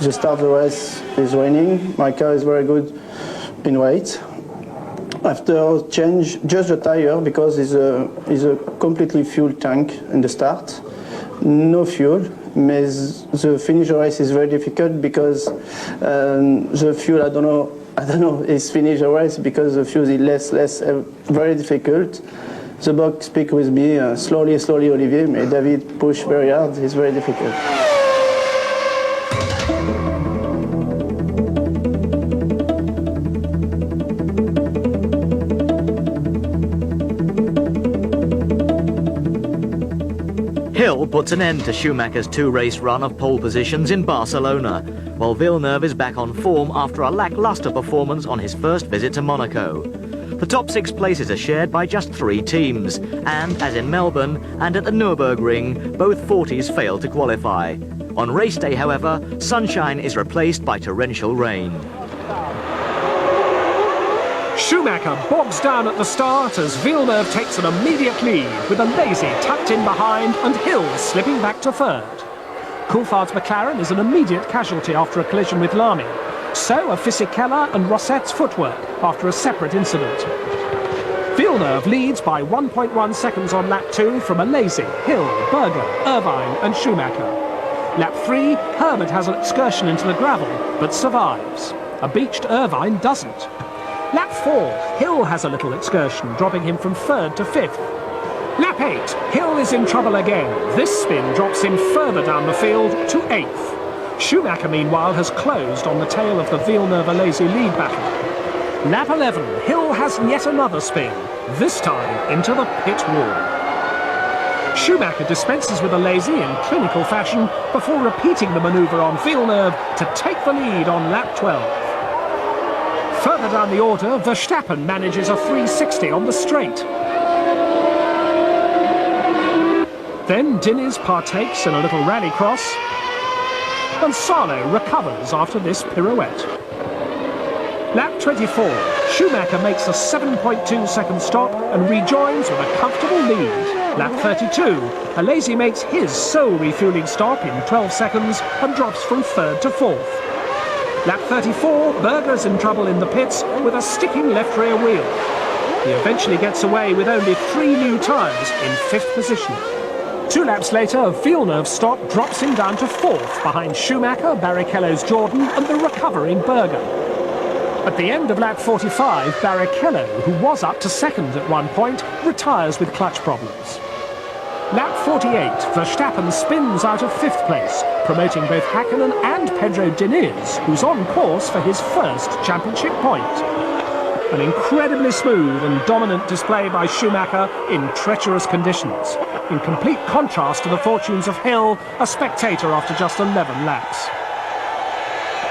the start of the race is raining. My car is very good in weight. After change just the tire because it's a completely full tank in the start. No fuel. But the finish of the race is very difficult because the fuel I don't know is finish the race because the fuel is less very difficult. the box speak with me, slowly, Olivier, mais David push very hard, it's very difficult. Hill puts an end to Schumacher's two-race run of pole positions in Barcelona, while Villeneuve is back on form after a lackluster performance on his first visit to Monaco. The top 6 places are shared by just 3 teams, and as in Melbourne and at the Nürburgring, both 40s failed to qualify. On race day, however, sunshine is replaced by torrential rain. Schumacher bogs down at the start as Villeneuve takes an immediate lead, with a Lazy tucked in behind and Hill slipping back to third. Coulthard's McLaren is an immediate casualty after a collision with Lamy. So are Fisichella and Rossette's footwork after a separate incident. Villeneuve leads by 1.1 seconds on lap 2 from a Lazy, Hill, Berger, Irvine and Schumacher. Lap 3, Herbert has an excursion into the gravel, but survives. A beached Irvine doesn't. Lap 4, Hill has a little excursion, dropping him from 3rd to 5th. Lap 8, Hill is in trouble again. This spin drops him further down the field to 8th. Schumacher, meanwhile, has closed on the tail of the Villeneuve-Lazy lead battle. Lap 11, Hill has yet another spin, this time into the pit wall. Schumacher dispenses with a Lazy in clinical fashion before repeating the manoeuvre on Villeneuve to take the lead on lap 12. Further down the order, Verstappen manages a 360 on the straight. Then Diniz partakes in a little rallycross, and Salo recovers after this pirouette. Lap 24, Schumacher makes a 7.2 second stop and rejoins with a comfortable lead. Lap 32, Alesi makes his sole refueling stop in 12 seconds and drops from 3rd to 4th. Lap 34, Berger's in trouble in the pits with a sticking left rear wheel. He eventually gets away with only 3 new tyres in 5th position. 2 laps later, Villeneuve's stop drops him down to 4th behind Schumacher, Barrichello's Jordan and the recovering Berger. At the end of lap 45, Barrichello, who was up to 2nd at one point, retires with clutch problems. Lap 48, Verstappen spins out of 5th place, promoting both Häkkinen and Pedro Diniz, who's on course for his first championship point. An incredibly smooth and dominant display by Schumacher in treacherous conditions, in complete contrast to the fortunes of Hill, a spectator after just 11 laps.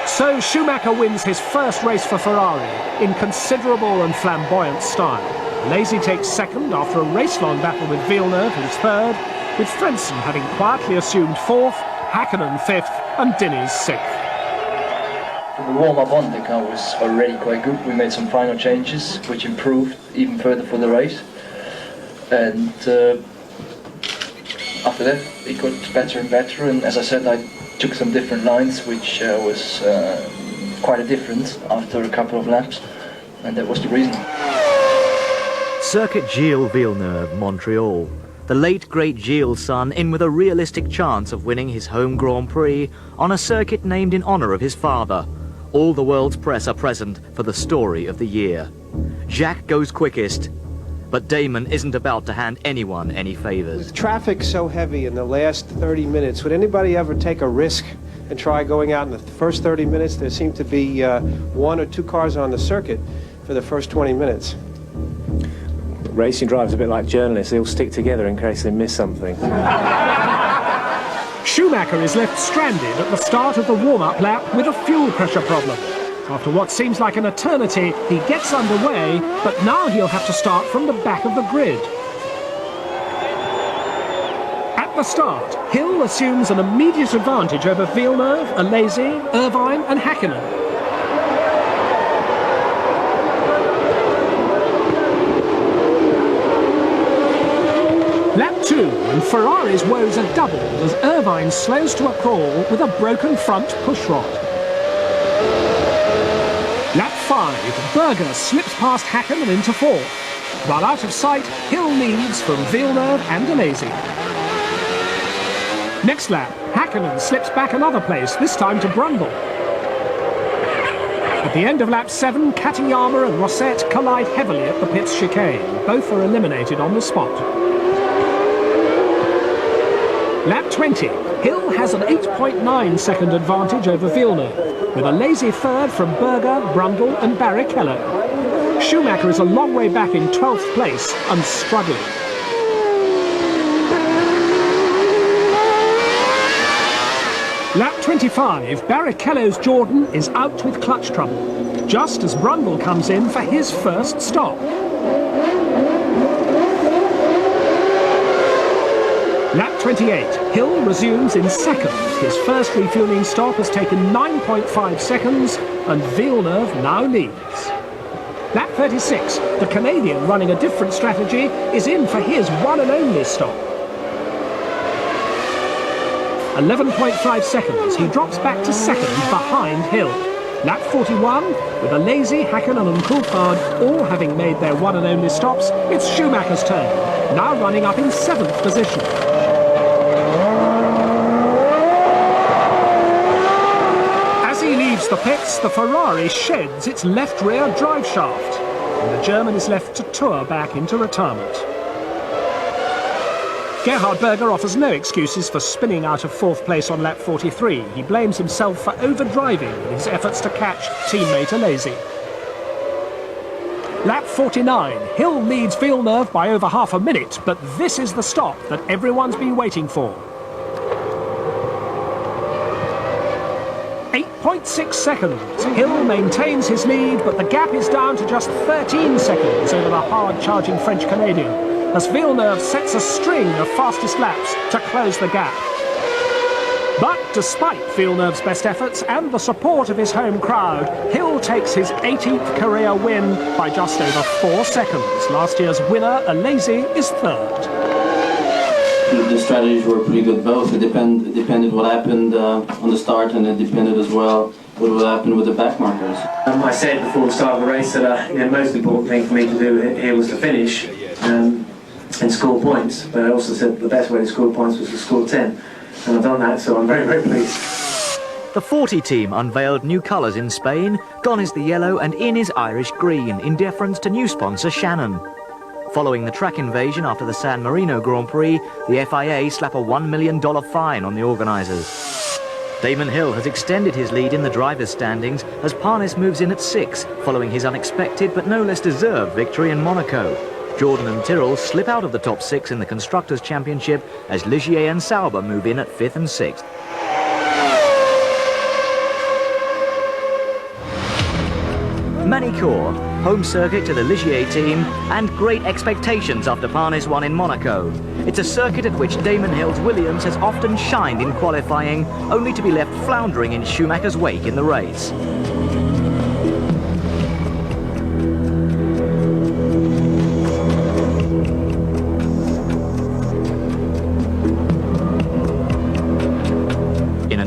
So Schumacher wins his first race for Ferrari in considerable and flamboyant style. Lazy takes 2nd after a race-long battle with Villeneuve, who's 3rd, with Frentzen having quietly assumed 4th, Häkkinen 5th and Diniz 6th. The warm-up on the car was already quite good. We made some final changes which improved even further for the race, and after that it got better and better, and as I said, I took some different lines which was quite a difference after a couple of laps, and that was the reason. Circuit Gilles Villeneuve, Montreal. The late great Gilles' son in with a realistic chance of winning his home Grand Prix on a circuit named in honour of his father. All the world's press are present for the story of the year. Jacques goes quickest, but Damon isn't about to hand anyone any favours. With traffic so heavy in the last 30 minutes, would anybody ever take a risk and try going out in the first 30 minutes? There seemed to be 1 or 2 cars on the circuit for the first 20 minutes. Racing drivers are a bit like journalists, they all stick together in case they miss something. Schumacher is left stranded at the start of the warm-up lap with a fuel pressure problem. After what seems like an eternity, he gets underway, but now he'll have to start from the back of the grid. At the start, Hill assumes an immediate advantage over Villeneuve, Alesi, Irvine and Häkkinen. Lap 2, and Ferrari's woes are doubled as Irvine slows to a crawl with a broken front pushrod. Lap 5, Berger slips past Häkkinen into 4th. While out of sight, Hill leads from Villeneuve and Alesi. Next lap, Häkkinen slips back another place, this time to Brundle. At the end of lap 7, Katayama and Rosset collide heavily at the pit's chicane. Both are eliminated on the spot. Lap 20, Hill has an 8.9 second advantage over Villeneuve, with a lazy third from Berger, Brundle and Barrichello. Schumacher is a long way back in 12th place and struggling. Lap 25, Barrichello's Jordan is out with clutch trouble, just as Brundle comes in for his first stop. Lap 28, Hill resumes in second. His first refuelling stop has taken 9.5 seconds and Villeneuve now leads. Lap 36, the Canadian running a different strategy is in for his one and only stop. 11.5 seconds, he drops back to second behind Hill. Lap 41, with a lazy Hakkinen and Coulthard all having made their one and only stops, it's Schumacher's turn, now running up in 7th position. As he leaves the pits, the Ferrari sheds its left rear drive shaft, and the German is left to tour back into retirement. Gerhard Berger offers no excuses for spinning out of 4th place on lap 43. He blames himself for overdriving in his efforts to catch teammate Alesi. Lap 49, Hill leads Villeneuve by over half a minute, but this is the stop that everyone's been waiting for. 8.6 seconds. Hill maintains his lead, but the gap is down to just 13 seconds over the hard-charging French-Canadian, as Villeneuve sets a string of fastest laps to close the gap. But despite Villeneuve's best efforts and the support of his home crowd, Hill takes his 18th career win by just over 4 seconds. Last year's winner, Alesi, is third. The strategies were pretty good both. It depended what happened on the start, and it depended as well what would happen with the back markers. I said before the start of the race that the most important thing for me to do here was to finish and score points, but I also said the best way to score points was to score 10, and I've done that, so I'm very, very pleased. The 40 team unveiled new colours in Spain. Gone is the yellow and in is Irish green, in deference to new sponsor Shannon. Following the track invasion after the San Marino Grand Prix, the FIA slap a $1 million fine on the organisers. Damon Hill has extended his lead in the drivers' standings as Parnis moves in at 6, following his unexpected but no less deserved victory in Monaco. Jordan and Tyrrell slip out of the top 6 in the Constructors' Championship as Ligier and Sauber move in at 5th and 6th. Manicourt, home circuit to the Ligier team, and great expectations after Parnis won in Monaco. It's a circuit at which Damon Hill's Williams has often shined in qualifying, only to be left floundering in Schumacher's wake in the race.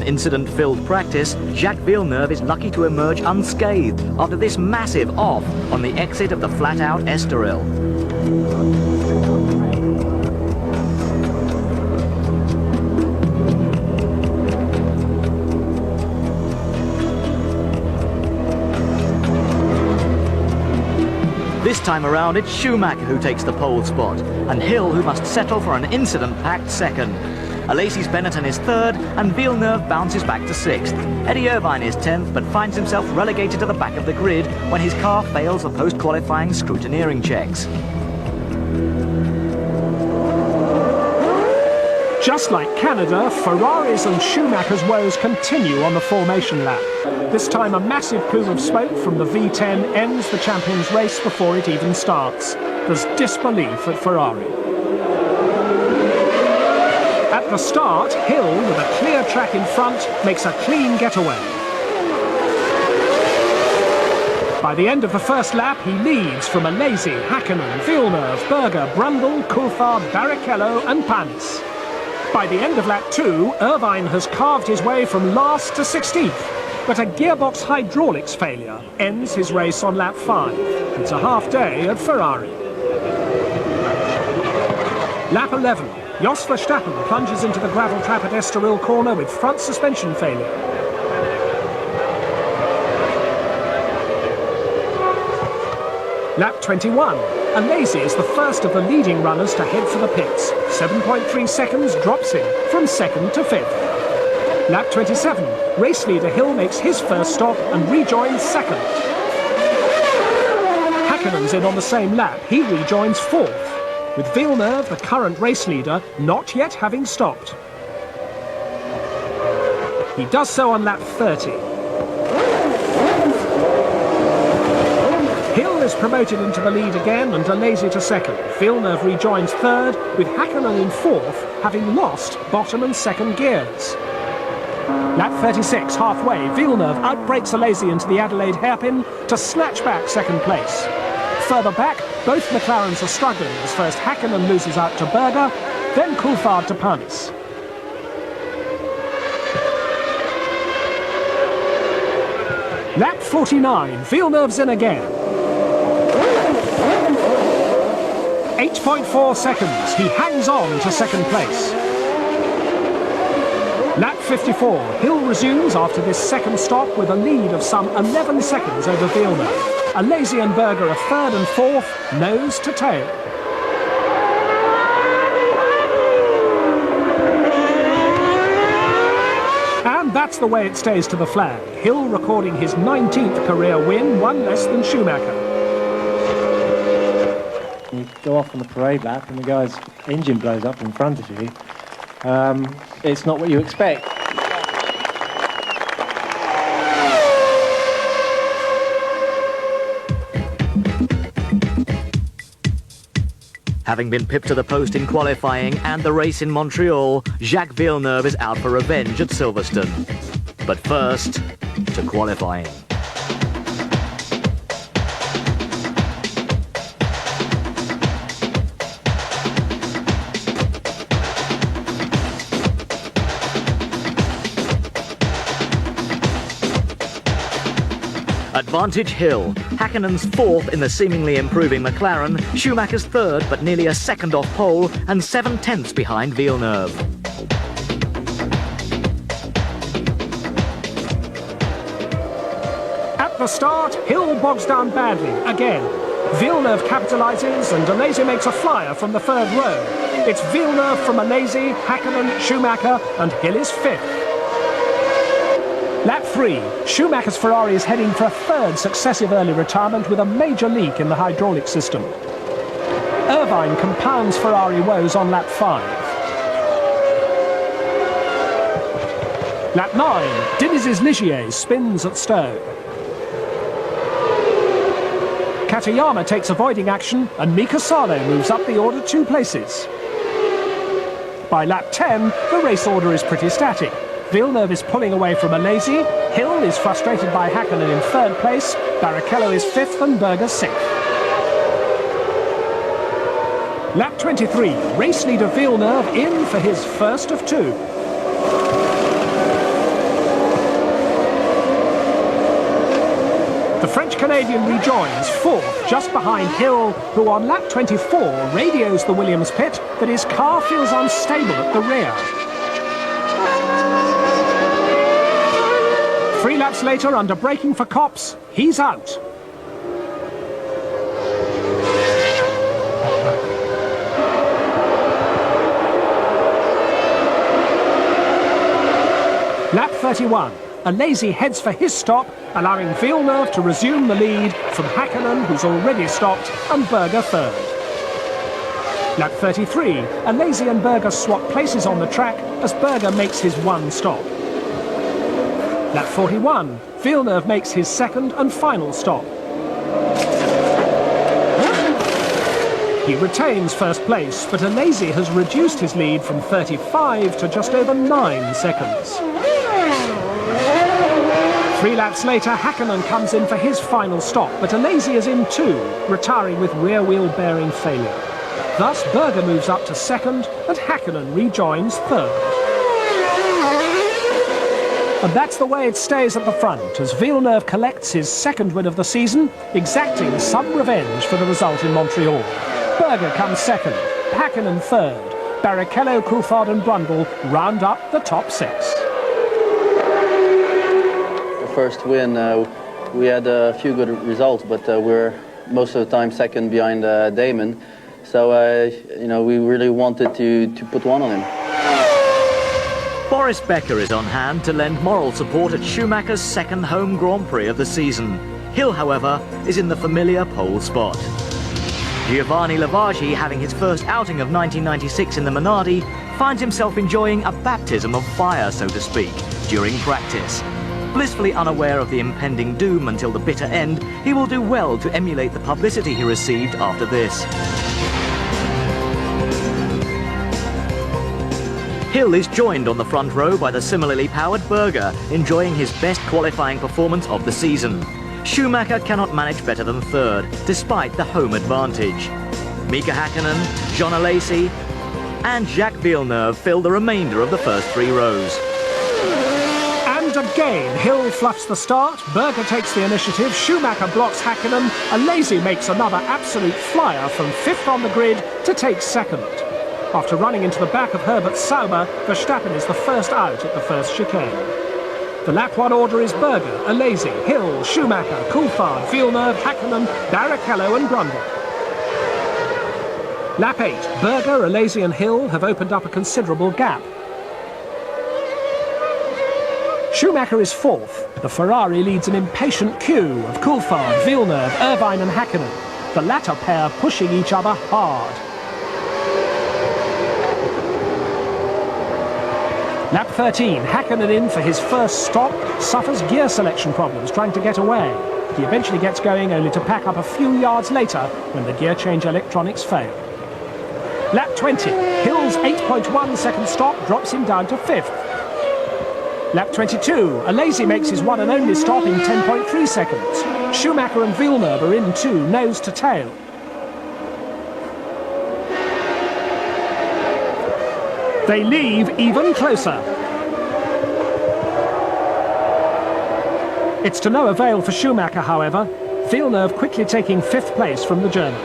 Incident-filled practice, Jacques Villeneuve is lucky to emerge unscathed after this massive off on the exit of the flat-out Estoril. This time around, it's Schumacher who takes the pole spot, and Hill who must settle for an incident-packed second. Alesi's Benetton is 3rd, and Villeneuve bounces back to 6th. Eddie Irvine is 10th, but finds himself relegated to the back of the grid when his car fails the post-qualifying scrutineering checks. Just like Canada, Ferrari's and Schumacher's woes continue on the formation lap. This time a massive plume of smoke from the V10 ends the champion's race before it even starts. There's disbelief at Ferrari. At the start, Hill, with a clear track in front, makes a clean getaway. By the end of the first lap, he leads from Alesi, Hakkinen, Villeneuve, Berger, Brundle, Coulthard, Barrichello and Parnis. By the end of lap 2, Irvine has carved his way from last to 16th, but a gearbox hydraulics failure ends his race on lap 5. It's a half day at Ferrari. Lap 11. Jos Verstappen plunges into the gravel trap at Estoril corner with front suspension failure. Lap 21. Alazy is the first of the leading runners to head for the pits. 7.3 seconds drops him from second to fifth. Lap 27. Race leader Hill makes his first stop and rejoins second. Häkkönen's in on the same lap. He rejoins fourth, with Villeneuve, the current race leader, not yet having stopped. He does so on lap 30. Hill is promoted into the lead again and Alazy to second. Villeneuve rejoins third, with Häkkönen in fourth, having lost bottom and second gears. Lap 36, halfway, Villeneuve outbrakes Alazy into the Adelaide hairpin to snatch back second place. Further back, both McLarens are struggling as first Häkkönen loses out to Berger, then Coulthard to Punts. Lap 49, Villeneuve's in again. 8.4 seconds, he hangs on to second place. Lap 54, Hill resumes after this second stop with a lead of some 11 seconds over Villeneuve. Alazy and Berger are third and fourth, nose to tail. And that's the way it stays to the flag. Hill recording his 19th career win, one less than Schumacher. You go off on the parade lap and the guy's engine blows up in front of you. It's not what you expect. Having been pipped to the post in qualifying and the race in Montreal, Jacques Villeneuve is out for revenge at Silverstone. But first, to qualifying. Advantage Hill. Häkkönen's fourth in the seemingly improving McLaren, Schumacher's third but nearly a second off pole and 7/10 behind Villeneuve. At the start, Hill bogs down badly, again. Villeneuve capitalises and Alazy makes a flyer from the third row. It's Villeneuve from Alazy, Häkkönen, Schumacher and Hill is fifth. Lap 3, Schumacher's Ferrari is heading for a third successive early retirement with a major leak in the hydraulic system. Irvine compounds Ferrari woes on lap 5. Lap 9, Deniz's Ligier spins at Stowe. Katayama takes avoiding action and Mika Salo moves up the order 2 places. By lap 10, the race order is pretty static. Villeneuve is pulling away from Alazy, Hill is frustrated by Häkkönen in third place, Barrichello is fifth and Berger sixth. Lap 23, race leader Villeneuve in for his first of 2. The French-Canadian rejoins fourth, just behind Hill, who on lap 24 radios the Williams pit that his car feels unstable at the rear. 3 laps later, under braking for Copse, he's out. Lap 31. Alazy heads for his stop, allowing Villeneuve to resume the lead from Häkkönen, who's already stopped, and Berger third. Lap 33. Alazy and Berger swap places on the track as Berger makes his one stop. Lap 41. Villeneuve makes his second and final stop. He retains first place, but Alazy has reduced his lead from 35 to just over 9 seconds. 3 laps later, Häkkönen comes in for his final stop, but Alazy is in too, retiring with rear wheel bearing failure. Thus, Berger moves up to second, and Häkkönen rejoins third. And that's the way it stays at the front, as Villeneuve collects his second win of the season, exacting some revenge for the result in Montreal. Berger comes second, Häkkönen third. Barrichello, Coulthard and Brundle round up the top 6. First win, we had a few good results, but we're most of the time second behind Damon. So, you know, we really wanted to put one on him. Boris Becker is on hand to lend moral support at Schumacher's second home Grand Prix of the season. Hill, however, is in the familiar pole spot. Giovanni Lavaggi, having his first outing of 1996 in the Minardi, finds himself enjoying a baptism of fire, so to speak, during practice. Blissfully unaware of the impending doom until the bitter end, he will do well to emulate the publicity he received after this. Hill is joined on the front row by the similarly powered Berger, enjoying his best qualifying performance of the season. Schumacher cannot manage better than third, despite the home advantage. Mika Häkkinen, John Alesi and Jacques Villeneuve fill the remainder of the first 3 rows. And again, Hill fluffs the start, Berger takes the initiative, Schumacher blocks Häkkinen, Alesi makes another absolute flyer from 5th on the grid to take 2nd. After running into the back of Herbert Sauber, Verstappen is the first out at the first chicane. The lap 1 order is Berger, Alesi, Hill, Schumacher, Coulthard, Villeneuve, Häkkinen, Barrichello and Brundle. Lap 8, Berger, Alesi and Hill have opened up a considerable gap. Schumacher is 4th. The Ferrari leads an impatient queue of Coulthard, Villeneuve, Irvine and Häkkinen, the latter pair pushing each other hard. Lap 13, Häkkinen in for his first stop, suffers gear selection problems trying to get away. He eventually gets going only to pack up a few yards later when the gear change electronics fail. Lap 20, Hill's 8.1 second stop drops him down to 5th. Lap 22, Alesi makes his one and only stop in 10.3 seconds. Schumacher and Villeneuve are in too, nose to tail. They leave even closer. It's to no avail for Schumacher, however. Villeneuve quickly taking 5th place from the German.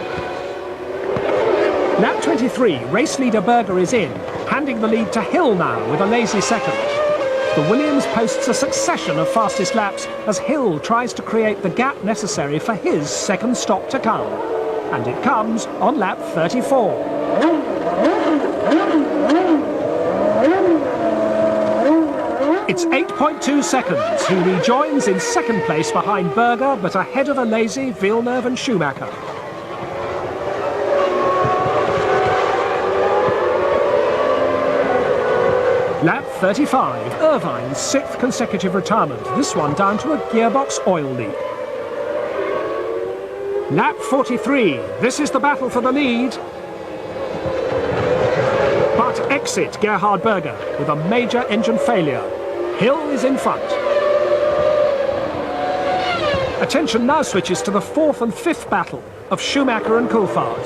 Lap 23, race leader Berger is in, handing the lead to Hill now with Alesi second. The Williams posts a succession of fastest laps as Hill tries to create the gap necessary for his second stop to come. And it comes on lap 34. It's 8.2 seconds. He rejoins in 2nd place behind Berger, but ahead of Alesi, Villeneuve and Schumacher. Lap 35, Irvine's 6th consecutive retirement, this one down to a gearbox oil leak. Lap 43, this is the battle for the lead. But exit Gerhard Berger with a major engine failure. Hill is in front. Attention now switches to the 4th and 5th battle of Schumacher and Coulthard.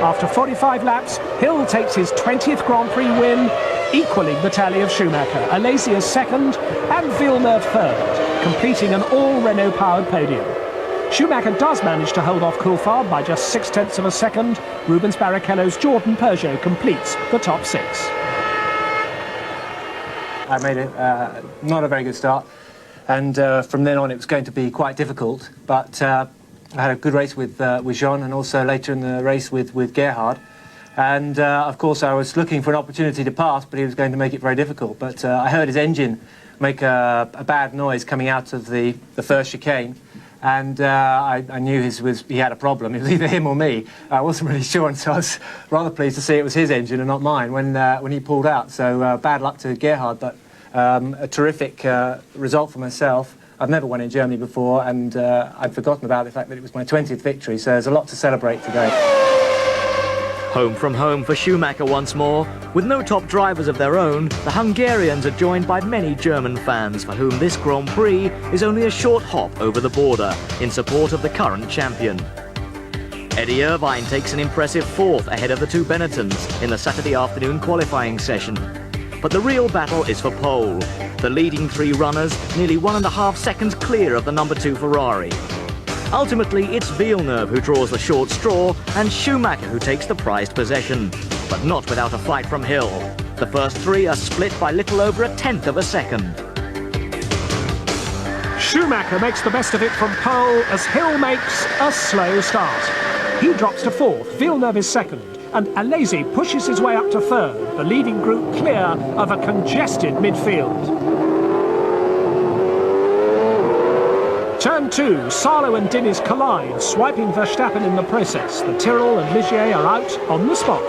After 45 laps, Hill takes his 20th Grand Prix win, equaling the tally of Schumacher. Alesi is 2nd and Villeneuve 3rd, completing an all-Renault-powered podium. Schumacher does manage to hold off Coulthard by just 0.6 of a second. Rubens Barrichello's Jordan Peugeot completes the top 6. I made it not a very good start, and from then on it was going to be quite difficult, but I had a good race with Jean and also later in the race with Gerhard, and of course I was looking for an opportunity to pass, but he was going to make it very difficult. But I heard his engine make a bad noise coming out of the first chicane, and I knew he had a problem. It was either him or me. I wasn't really sure, and so I was rather pleased to see it was his engine and not mine when he pulled out. So bad luck to Gerhard, but a terrific result for myself. I've never won in Germany before, and I'd forgotten about the fact that it was my 20th victory, so there's a lot to celebrate today. Home from home for Schumacher once more. With no top drivers of their own, the Hungarians are joined by many German fans for whom this Grand Prix is only a short hop over the border in support of the current champion. Eddie Irvine takes an impressive 4th ahead of the 2 Benettons in the Saturday afternoon qualifying session. But the real battle is for pole. The leading 3 runners nearly 1.5 seconds clear of the number 2 Ferrari. Ultimately, it's Villeneuve who draws the short straw and Schumacher who takes the prized possession. But not without a fight from Hill. The first 3 are split by little over 1/10 of a second. Schumacher makes the best of it from pole as Hill makes a slow start. He drops to fourth, Villeneuve is second, and Alesi pushes his way up to third, the leading group clear of a congested midfield. Turn 2, Salo and Diniz collide, swiping Verstappen in the process. The Tyrrell and Ligier are out on the spot.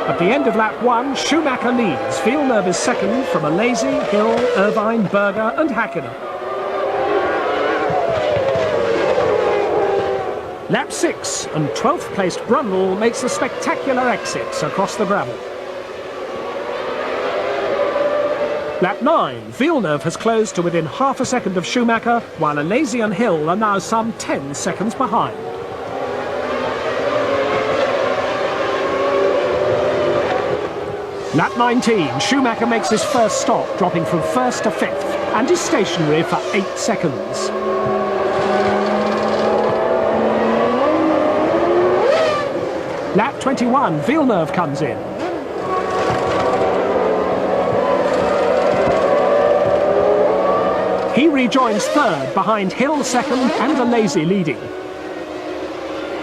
At the end of lap 1, Schumacher leads. Villeneuve is second from Alesi, Hill, Irvine, Berger and Hakkinen. Lap 6, and 12th placed Brundle makes a spectacular exit across the gravel. Lap 9, Villeneuve has closed to within half a second of Schumacher, while Alesi and Hill are now some 10 seconds behind. Lap 19, Schumacher makes his first stop, dropping from first to fifth, and is stationary for 8 seconds. Lap 21, Villeneuve comes in. He rejoins third, behind Hill second and Alesi leading.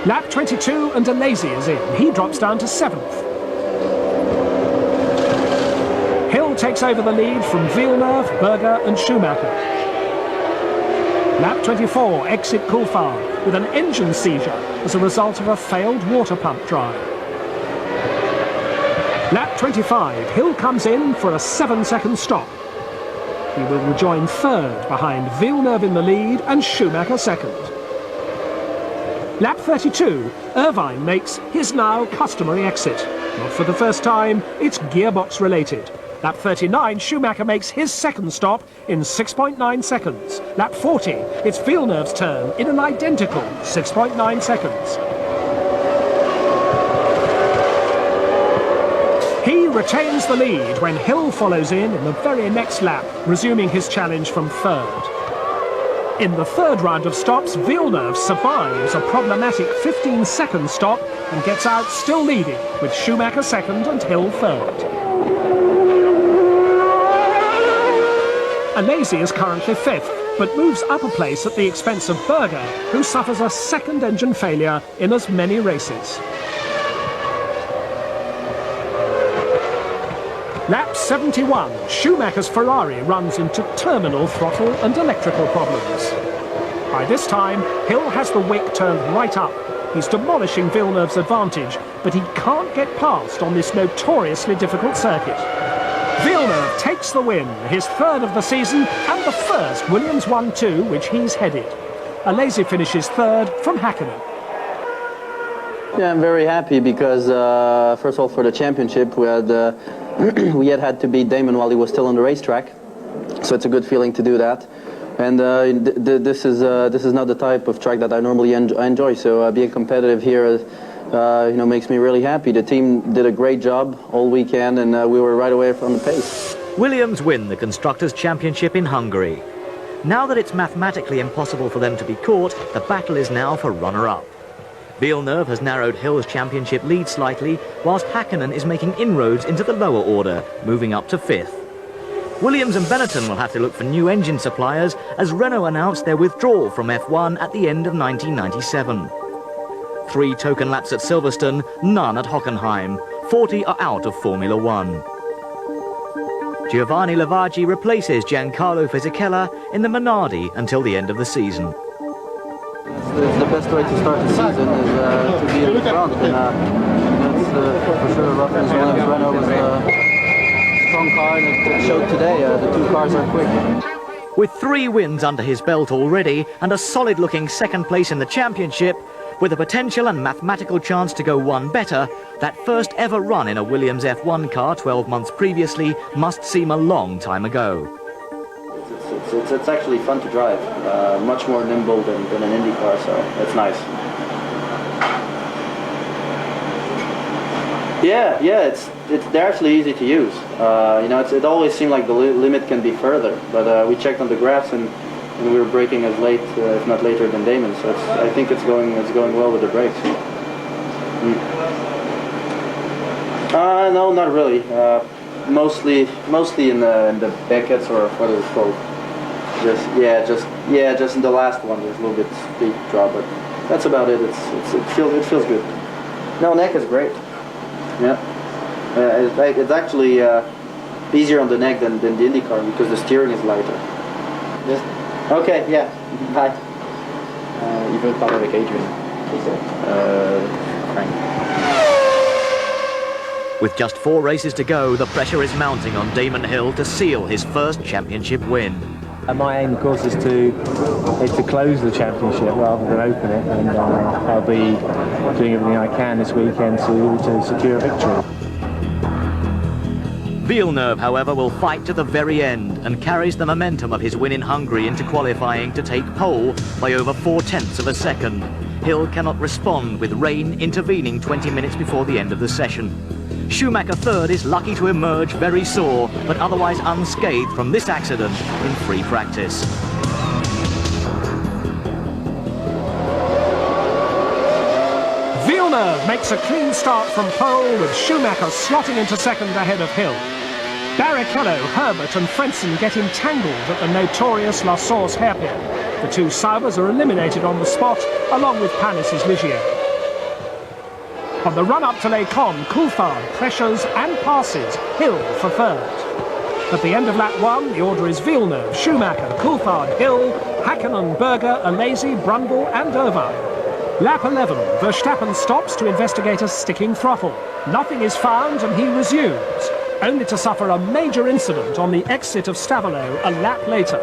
Lap 22 and Alesi is in. He drops down to seventh. Hill takes over the lead from Villeneuve, Berger and Schumacher. Lap 24, exit Coulthard with an engine seizure as a result of a failed water pump drive. Lap 25, Hill comes in for a 7-second stop. He will rejoin third behind Villeneuve in the lead and Schumacher second. Lap 32, Irvine makes his now customary exit. Not for the first time, it's gearbox related. Lap 39, Schumacher makes his second stop in 6.9 seconds. Lap 40, it's Villeneuve's turn in an identical 6.9 seconds. He retains the lead when Hill follows in the very next lap, resuming his challenge from third. In the third round of stops, Villeneuve survives a problematic 15-second stop and gets out still leading, with Schumacher second and Hill third. Alesi is currently fifth, but moves up a place at the expense of Berger, who suffers a second engine failure in as many races. Lap 71, Schumacher's Ferrari runs into terminal throttle and electrical problems. By this time, Hill has the wick turned right up. He's demolishing Villeneuve's advantage, but he can't get past on this notoriously difficult circuit. Villeneuve takes the win, his third of the season, and the first Williams 1-2 which he's headed. Alesi finishes third from Hakkinen. Yeah, I'm very happy because, first of all, for the championship, we had to beat Damon while he was still on the racetrack, so it's a good feeling to do that. And this is not the type of track that I normally enjoy. So being competitive here, makes me really happy. The team did a great job all weekend, and we were right away from the pace. Williams win the Constructors' Championship in Hungary. Now that it's mathematically impossible for them to be caught, the battle is now for runner-up. Villeneuve has narrowed Hill's championship lead slightly, whilst Hakkinen is making inroads into the lower order, moving up to fifth. Williams and Benetton will have to look for new engine suppliers as Renault announced their withdrawal from F1 at the end of 1997. 3 token laps at Silverstone, none at Hockenheim. 40 are out of Formula One. Giovanni Lavaggi replaces Giancarlo Fisichella in the Minardi until the end of the season. It's the best way to start the season is to be in the front, and that's for sure. Williams Renault was a strong car, and it showed today. The 2 cars are quick. With 3 wins under his belt already and a solid-looking second place in the championship, with a potential and mathematical chance to go one better, that first ever run in a Williams F1 car 12 months previously must seem a long time ago. It's actually fun to drive, much more nimble than an Indy car, so it's nice. Yeah, they're actually easy to use. It always seemed like the limit can be further, but we checked on the graphs and we were braking as late, if not later, than Damon. So I think it's going well with the brakes. No, not really. Mostly in the Beckett's, or what is it called, Just in the last one, there's a little bit steep drop, but that's about it. It feels good. No, neck is great. Yeah, it's actually easier on the neck than the IndyCar because the steering is lighter. Yes. Okay. Yeah. Bye. Il veut parler avec Adrian. Frank. With just 4 races to go, the pressure is mounting on Damon Hill to seal his first championship win. And my aim, of course, is to close the championship rather than open it, and I'll be doing everything I can this weekend to secure a victory. Villeneuve, however, will fight to the very end and carries the momentum of his win in Hungary into qualifying to take pole by over 0.4 of a second. Hill cannot respond, with rain intervening 20 minutes before the end of the session. Schumacher third is lucky to emerge very sore, but otherwise unscathed from this accident in free practice. Villeneuve makes a clean start from pole, with Schumacher slotting into second ahead of Hill. Barrichello, Herbert and Frentzen get entangled at the notorious La Source hairpin. The two Saubers are eliminated on the spot, along with Panis' Ligier. On the run-up to Les Cons, Coulthard pressures and passes Hill for third. At the end of lap 1, the order is Villeneuve, Schumacher, Coulthard, Hill, Hakkinen, Berger, Alesi, Brundle and Irvine. Lap 11, Verstappen stops to investigate a sticking throttle. Nothing is found and he resumes, only to suffer a major incident on the exit of Stavelot a lap later.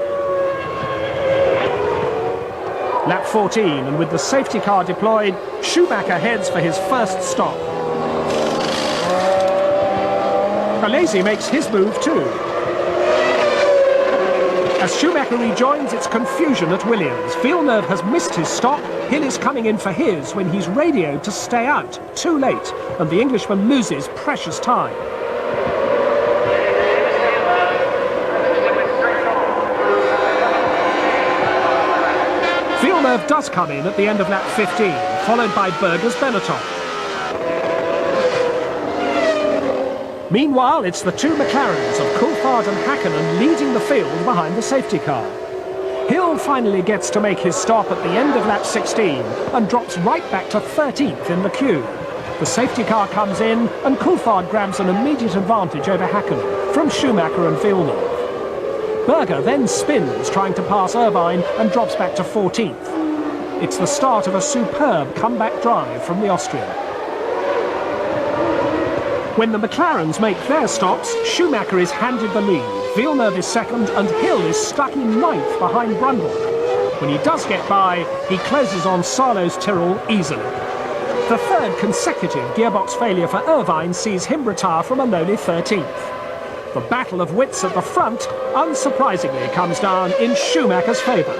Lap 14, and with the safety car deployed, Schumacher heads for his first stop. Alesi makes his move too. As Schumacher rejoins, it's confusion at Williams. Villeneuve has missed his stop. Hill is coming in for his when he's radioed to stay out. Too late, and the Englishman loses precious time. Villeneuve does come in at the end of lap 15, followed by Berger's Benetton. Meanwhile, it's the two McLarens of Coulthard and Hakkinen leading the field behind the safety car. Hill finally gets to make his stop at the end of lap 16 and drops right back to 13th in the queue. The safety car comes in and Coulthard grabs an immediate advantage over Hakkinen from Schumacher and Villeneuve. Berger then spins, trying to pass Irvine, and drops back to 14th. It's the start of a superb comeback drive from the Austrian. When the McLarens make their stops, Schumacher is handed the lead, Villeneuve is second, and Hill is stuck in ninth behind Brundle. When he does get by, he closes on Sarlo's Tyrrell easily. The third consecutive gearbox failure for Irvine sees him retire from a lowly 13th. The battle of wits at the front, unsurprisingly, comes down in Schumacher's favour.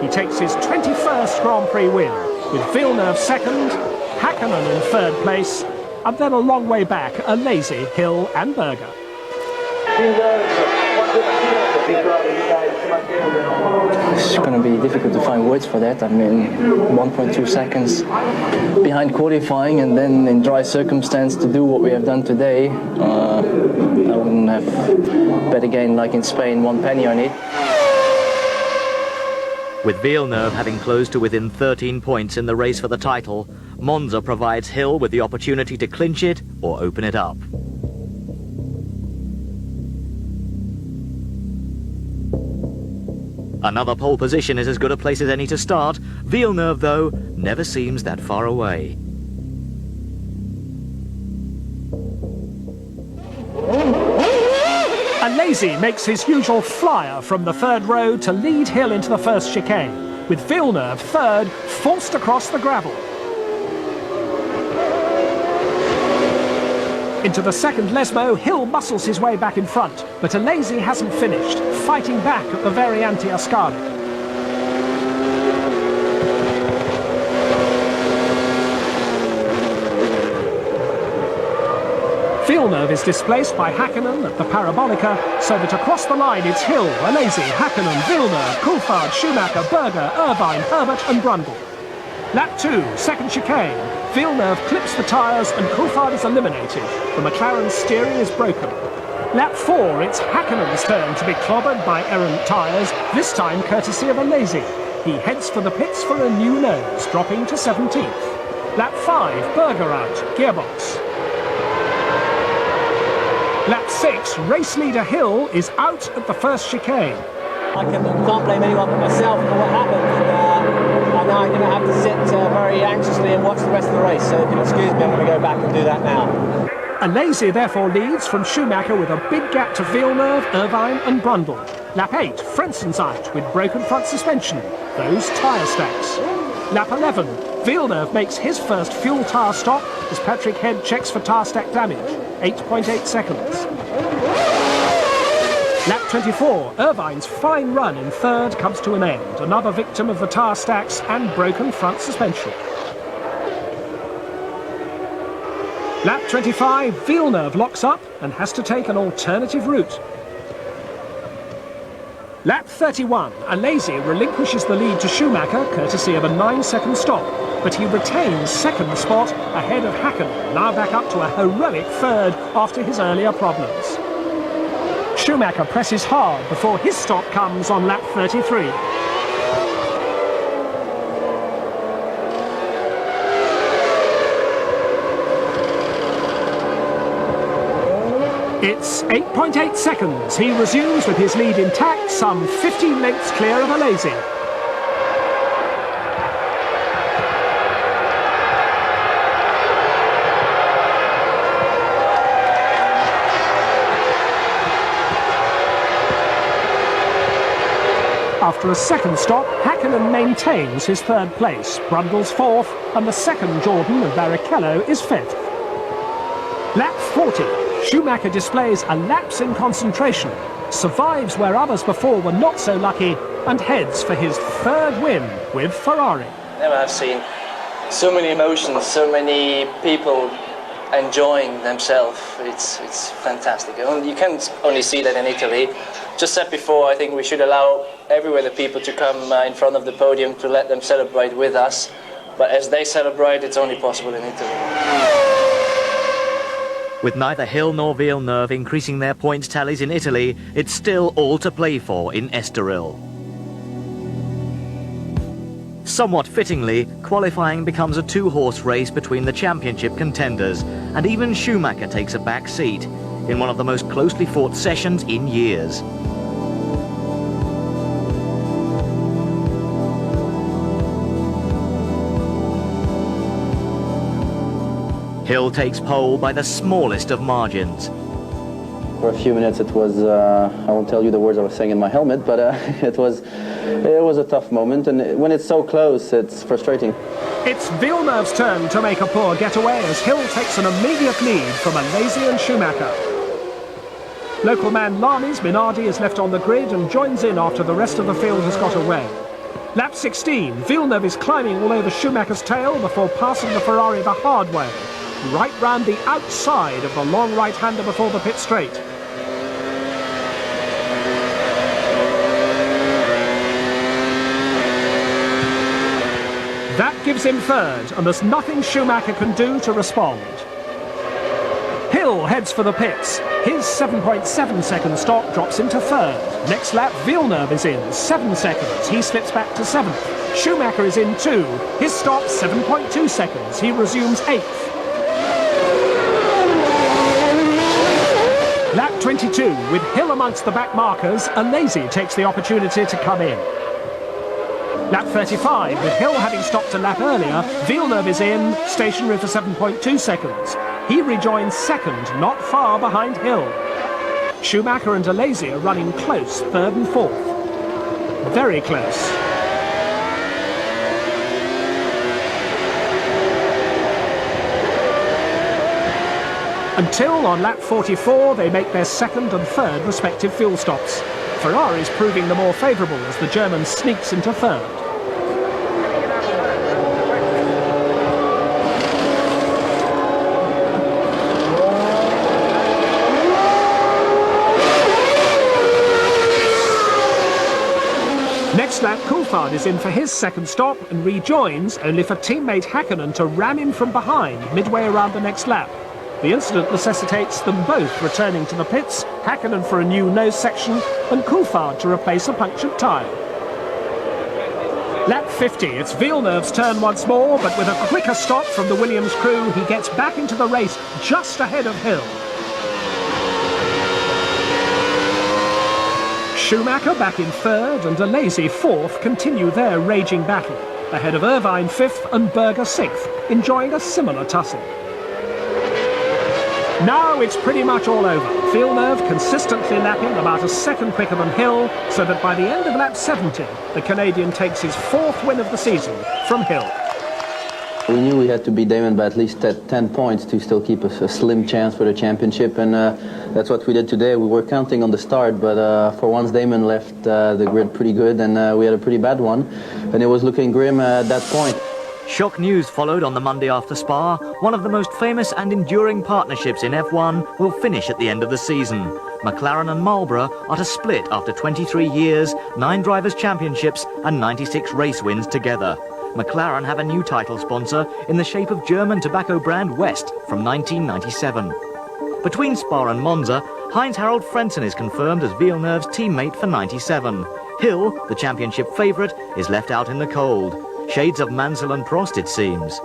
He takes his 21st Grand Prix win, with Villeneuve second, Hakkinen in third place, and then a long way back, Alesi, Hill and Berger. It's going to be difficult to find words for that. I mean, 1.2 seconds behind qualifying, and then in dry circumstance to do what we have done today, I wouldn't have bet again like in Spain, 1 penny on it. With Villeneuve having closed to within 13 points in the race for the title, Monza provides Hill with the opportunity to clinch it or open it up. Another pole position is as good a place as any to start. Villeneuve, though, never seems that far away. Alesi makes his usual flyer from the third row to lead Hill into the first chicane, with Villeneuve third, forced across the gravel. Into the second Lesmo, Hill muscles his way back in front, but Alesi hasn't finished, fighting back at the Variante Ascari. Villeneuve is displaced by Hakkinen at the Parabolica, so that across the line it's Hill, Alesi, Hakkinen, Villeneuve, Coulthard, Schumacher, Berger, Irvine, Herbert and Brundle. Lap 2, second chicane. Villeneuve clips the tyres and Coulthard is eliminated. The McLaren's steering is broken. Lap 4, it's Häkkönen's turn to be clobbered by errant tyres, this time courtesy of Alesi. He heads for the pits for a new nose, dropping to 17th. Lap 5, Berger out, gearbox. Lap 6, race leader Hill is out at the first chicane. I can't blame anyone but myself for what happened, and I know I'm going to have to sit very anxiously and watch the rest of the race, so if you'll excuse me, I'm going to go back and do that now. Alesi therefore leads from Schumacher with a big gap to Villeneuve, Irvine and Brundle. Lap 8, Frenzen's out with broken front suspension, those tyre stacks. Lap 11, Villeneuve makes his first fuel tyre stop as Patrick Head checks for tyre stack damage, 8.8 seconds. Lap 24, Irvine's fine run in third comes to an end, another victim of the tyre stacks and broken front suspension. Lap 25, Villeneuve locks up and has to take an alternative route. Lap 31, Alesi relinquishes the lead to Schumacher, courtesy of a 9-second stop, but he retains second spot ahead of Häkkinen, now back up to a heroic third after his earlier problems. Schumacher presses hard before his stop comes on lap 33. It's 8.8 seconds. He resumes with his lead intact, some 15 lengths clear of Alesi. After a second stop, Häkkinen maintains his third place, Brundle's fourth, and the second Jordan of Barrichello is fifth. Lap 40. Schumacher displays a lapse in concentration, survives where others before were not so lucky, and heads for his third win with Ferrari. Never have seen so many emotions, so many people enjoying themselves. It's fantastic. You can only see that in Italy. Just said before, I think we should allow everywhere the people to come in front of the podium to let them celebrate with us. But as they celebrate, it's only possible in Italy. With neither Hill nor Villeneuve increasing their points tallies in Italy, it's still all to play for in Estoril. Somewhat fittingly, qualifying becomes a two-horse race between the championship contenders, and even Schumacher takes a back seat in one of the most closely fought sessions in years. Hill takes pole by the smallest of margins. For a few minutes it was, I won't tell you the words I was saying in my helmet, but it was a tough moment, and when it's so close, it's frustrating. It's Villeneuve's turn to make a poor getaway as Hill takes an immediate lead from Alesi and Schumacher. Local man Lami's Minardi is left on the grid and joins in after the rest of the field has got away. Lap 16, Villeneuve is climbing all over Schumacher's tail before passing the Ferrari the hard way, right round the outside of the long right-hander before the pit straight. That gives him third, and there's nothing Schumacher can do to respond. Hill heads for the pits. His 7.7 second stop drops him to third. Next lap, Villeneuve is in, 7 seconds. He slips back to 7th. Schumacher is in 2. His stop, 7.2 seconds. He resumes 8th. Lap 22, with Hill amongst the back markers, Alesi takes the opportunity to come in. Lap 35, with Hill having stopped a lap earlier, Villeneuve is in, stationary for 7.2 seconds. He rejoins second, not far behind Hill. Schumacher and Alesi are running close, third and fourth. Very close. Until on lap 44 they make their second and third respective fuel stops. Ferrari's proving the more favourable as the German sneaks into third. Next lap, Coulthard is in for his second stop and rejoins, only for teammate Häkkinen to ram him from behind midway around the next lap. The incident necessitates them both returning to the pits, Häkkinen for a new nose section and Coulthard to replace a punctured tyre. Lap 50, it's Villeneuve's turn once more, but with a quicker stop from the Williams crew, he gets back into the race just ahead of Hill. Schumacher back in third and Alesi fourth continue their raging battle, ahead of Irvine fifth and Berger sixth, enjoying a similar tussle. Now it's pretty much all over. Villeneuve consistently lapping about a second quicker than Hill, so that by the end of lap 70, the Canadian takes his fourth win of the season from Hill. We knew we had to beat Damon by at least 10 points to still keep a slim chance for the championship, and that's what we did today. We were counting on the start, but for once Damon left the grid pretty good, and we had a pretty bad one, and it was looking grim at that point. Shock news followed on the Monday after Spa. One of the most famous and enduring partnerships in F1 will finish at the end of the season. McLaren and Marlboro are to split after 23 years, 9 drivers' championships and 96 race wins together. McLaren have a new title sponsor in the shape of German tobacco brand West from 1997. Between Spa and Monza, Heinz-Harald Frentzen is confirmed as Villeneuve's teammate for 97. Hill, the championship favourite, is left out in the cold. Shades of Mansell and Prost, it seems.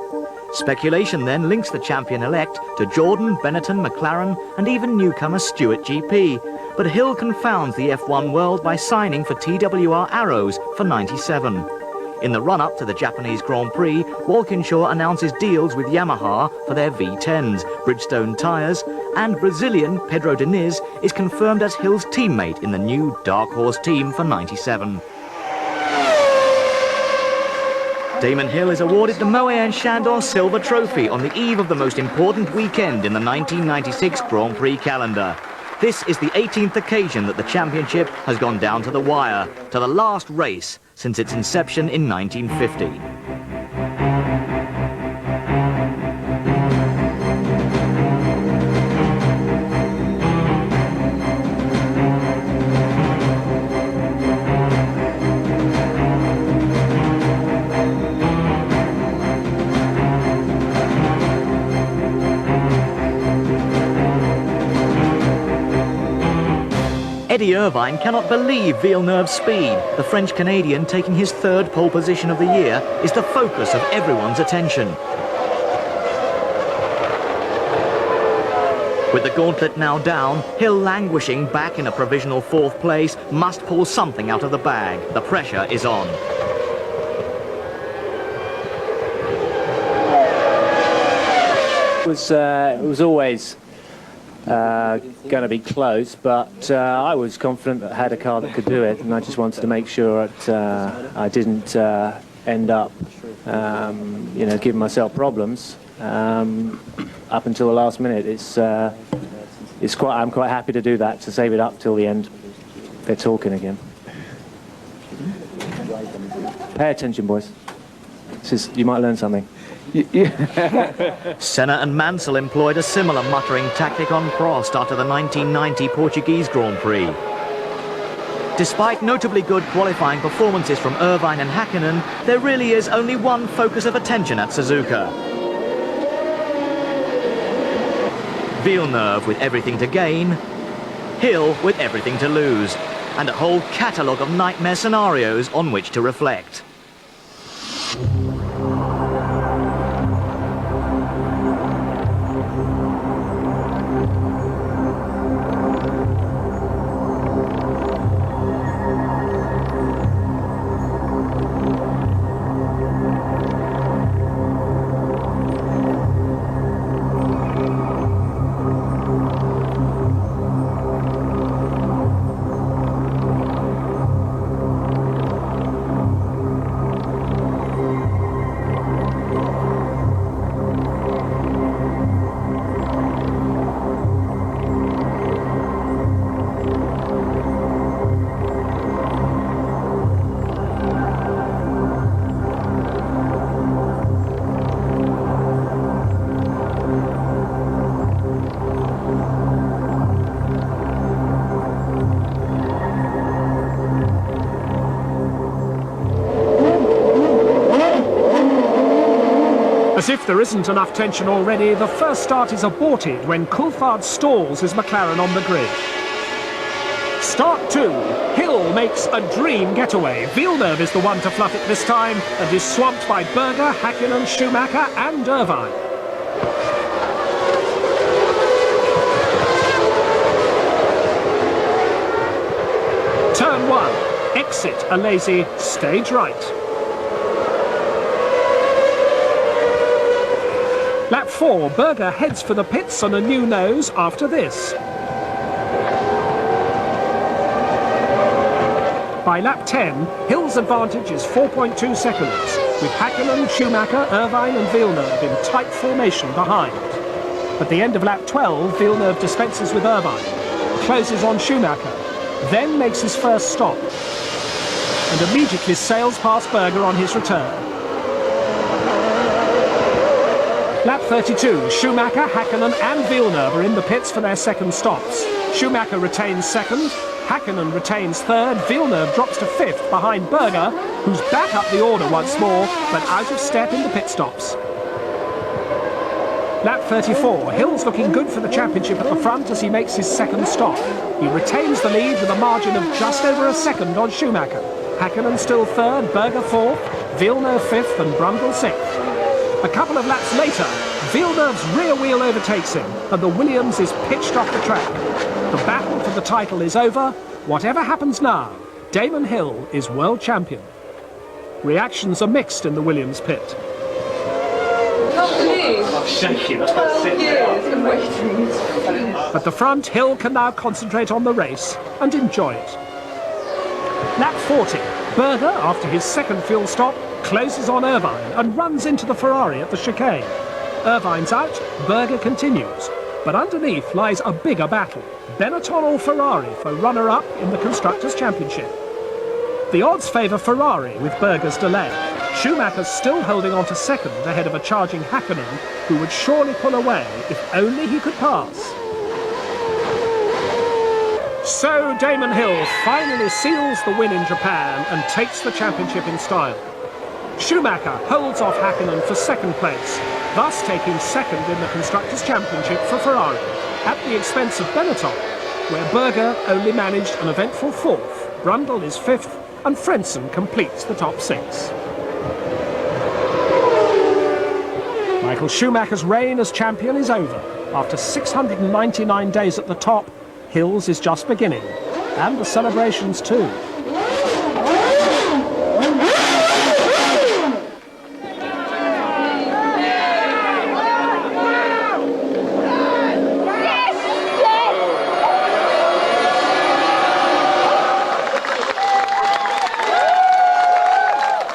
Speculation then links the champion-elect to Jordan, Benetton, McLaren and even newcomer Stewart GP. But Hill confounds the F1 world by signing for TWR Arrows for 97. In the run-up to the Japanese Grand Prix, Walkinshaw announces deals with Yamaha for their V10s, Bridgestone tyres, and Brazilian Pedro Diniz is confirmed as Hill's teammate in the new Dark Horse team for 97. Damon Hill is awarded the Moët & Chandon Silver Trophy on the eve of the most important weekend in the 1996 Grand Prix calendar. This is the 18th occasion that the championship has gone down to the wire, to the last race since its inception in 1950. Eddie Irvine cannot believe Villeneuve's speed. The French-Canadian, taking his third pole position of the year, is the focus of everyone's attention. With the gauntlet now down, Hill languishing back in a provisional fourth place, must pull something out of the bag. The pressure is on. It was always going to be close, but I was confident that I had a car that could do it, and I just wanted to make sure that I didn't end up, giving myself problems up until the last minute. I'm quite happy to do that, to save it up till the end. They're talking again. Pay attention, boys. You might learn something. Senna and Mansell employed a similar muttering tactic on Prost after the 1990 Portuguese Grand Prix. Despite notably good qualifying performances from Irvine and Häkkinen, there really is only one focus of attention at Suzuka. Villeneuve with everything to gain, Hill with everything to lose, and a whole catalogue of nightmare scenarios on which to reflect. As if there isn't enough tension already, the first start is aborted when Coulthard stalls his McLaren on the grid. Start 2. Hill makes a dream getaway. Villeneuve is the one to fluff it this time and is swamped by Berger, Häkkinen, Schumacher and Irvine. Turn 1. Exit Alesi, stage right. Lap 4, Berger heads for the pits on a new nose after this. By lap 10, Hill's advantage is 4.2 seconds, with Häkkinen, Schumacher, Irvine and Villeneuve in tight formation behind. At the end of lap 12, Villeneuve dispenses with Irvine, closes on Schumacher, then makes his first stop, and immediately sails past Berger on his return. Lap 32, Schumacher, Häkkinen and Villeneuve are in the pits for their second stops. Schumacher retains second, Häkkinen retains third, Villeneuve drops to fifth behind Berger, who's back up the order once more, but out of step in the pit stops. Lap 34, Hill's looking good for the championship at the front as he makes his second stop. He retains the lead with a margin of just over a second on Schumacher. Häkkinen still third, Berger fourth, Villeneuve fifth and Brundle sixth. A couple of laps later, Villeneuve's rear wheel overtakes him and the Williams is pitched off the track. The battle for the title is over. Whatever happens now, Damon Hill is world champion. Reactions are mixed in the Williams pit. I'm shaking. At the front, Hill can now concentrate on the race and enjoy it. Lap 40, Berger, after his second fuel stop, closes on Irvine and runs into the Ferrari at the chicane. Irvine's out, Berger continues, but underneath lies a bigger battle. Benetton or Ferrari for runner-up in the Constructors' Championship. The odds favour Ferrari with Berger's delay. Schumacher's still holding on to second ahead of a charging Häkkinen, who would surely pull away if only he could pass. So Damon Hill finally seals the win in Japan and takes the championship in style. Schumacher holds off Häkkinen for second place, thus taking second in the Constructors' Championship for Ferrari, at the expense of Benetton, where Berger only managed an eventful fourth, Brundle is fifth, and Frentzen completes the top six. Michael Schumacher's reign as champion is over. After 699 days at the top, Hill's is just beginning, and the celebrations too.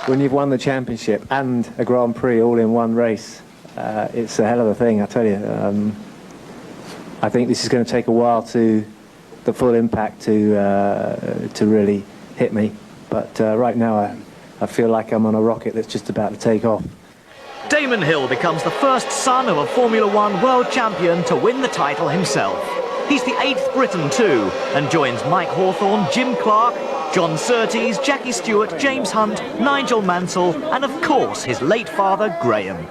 When you've won the championship and a Grand Prix all in one race, it's a hell of a thing, I tell you. I think this is going to take a while to the full impact to really hit me. But right now, I feel like I'm on a rocket that's just about to take off. Damon Hill becomes the first son of a Formula One world champion to win the title himself. He's the 8th Briton too, and joins Mike Hawthorne, Jim Clark, John Surtees, Jackie Stewart, James Hunt, Nigel Mansell, and of course his late father, Graham.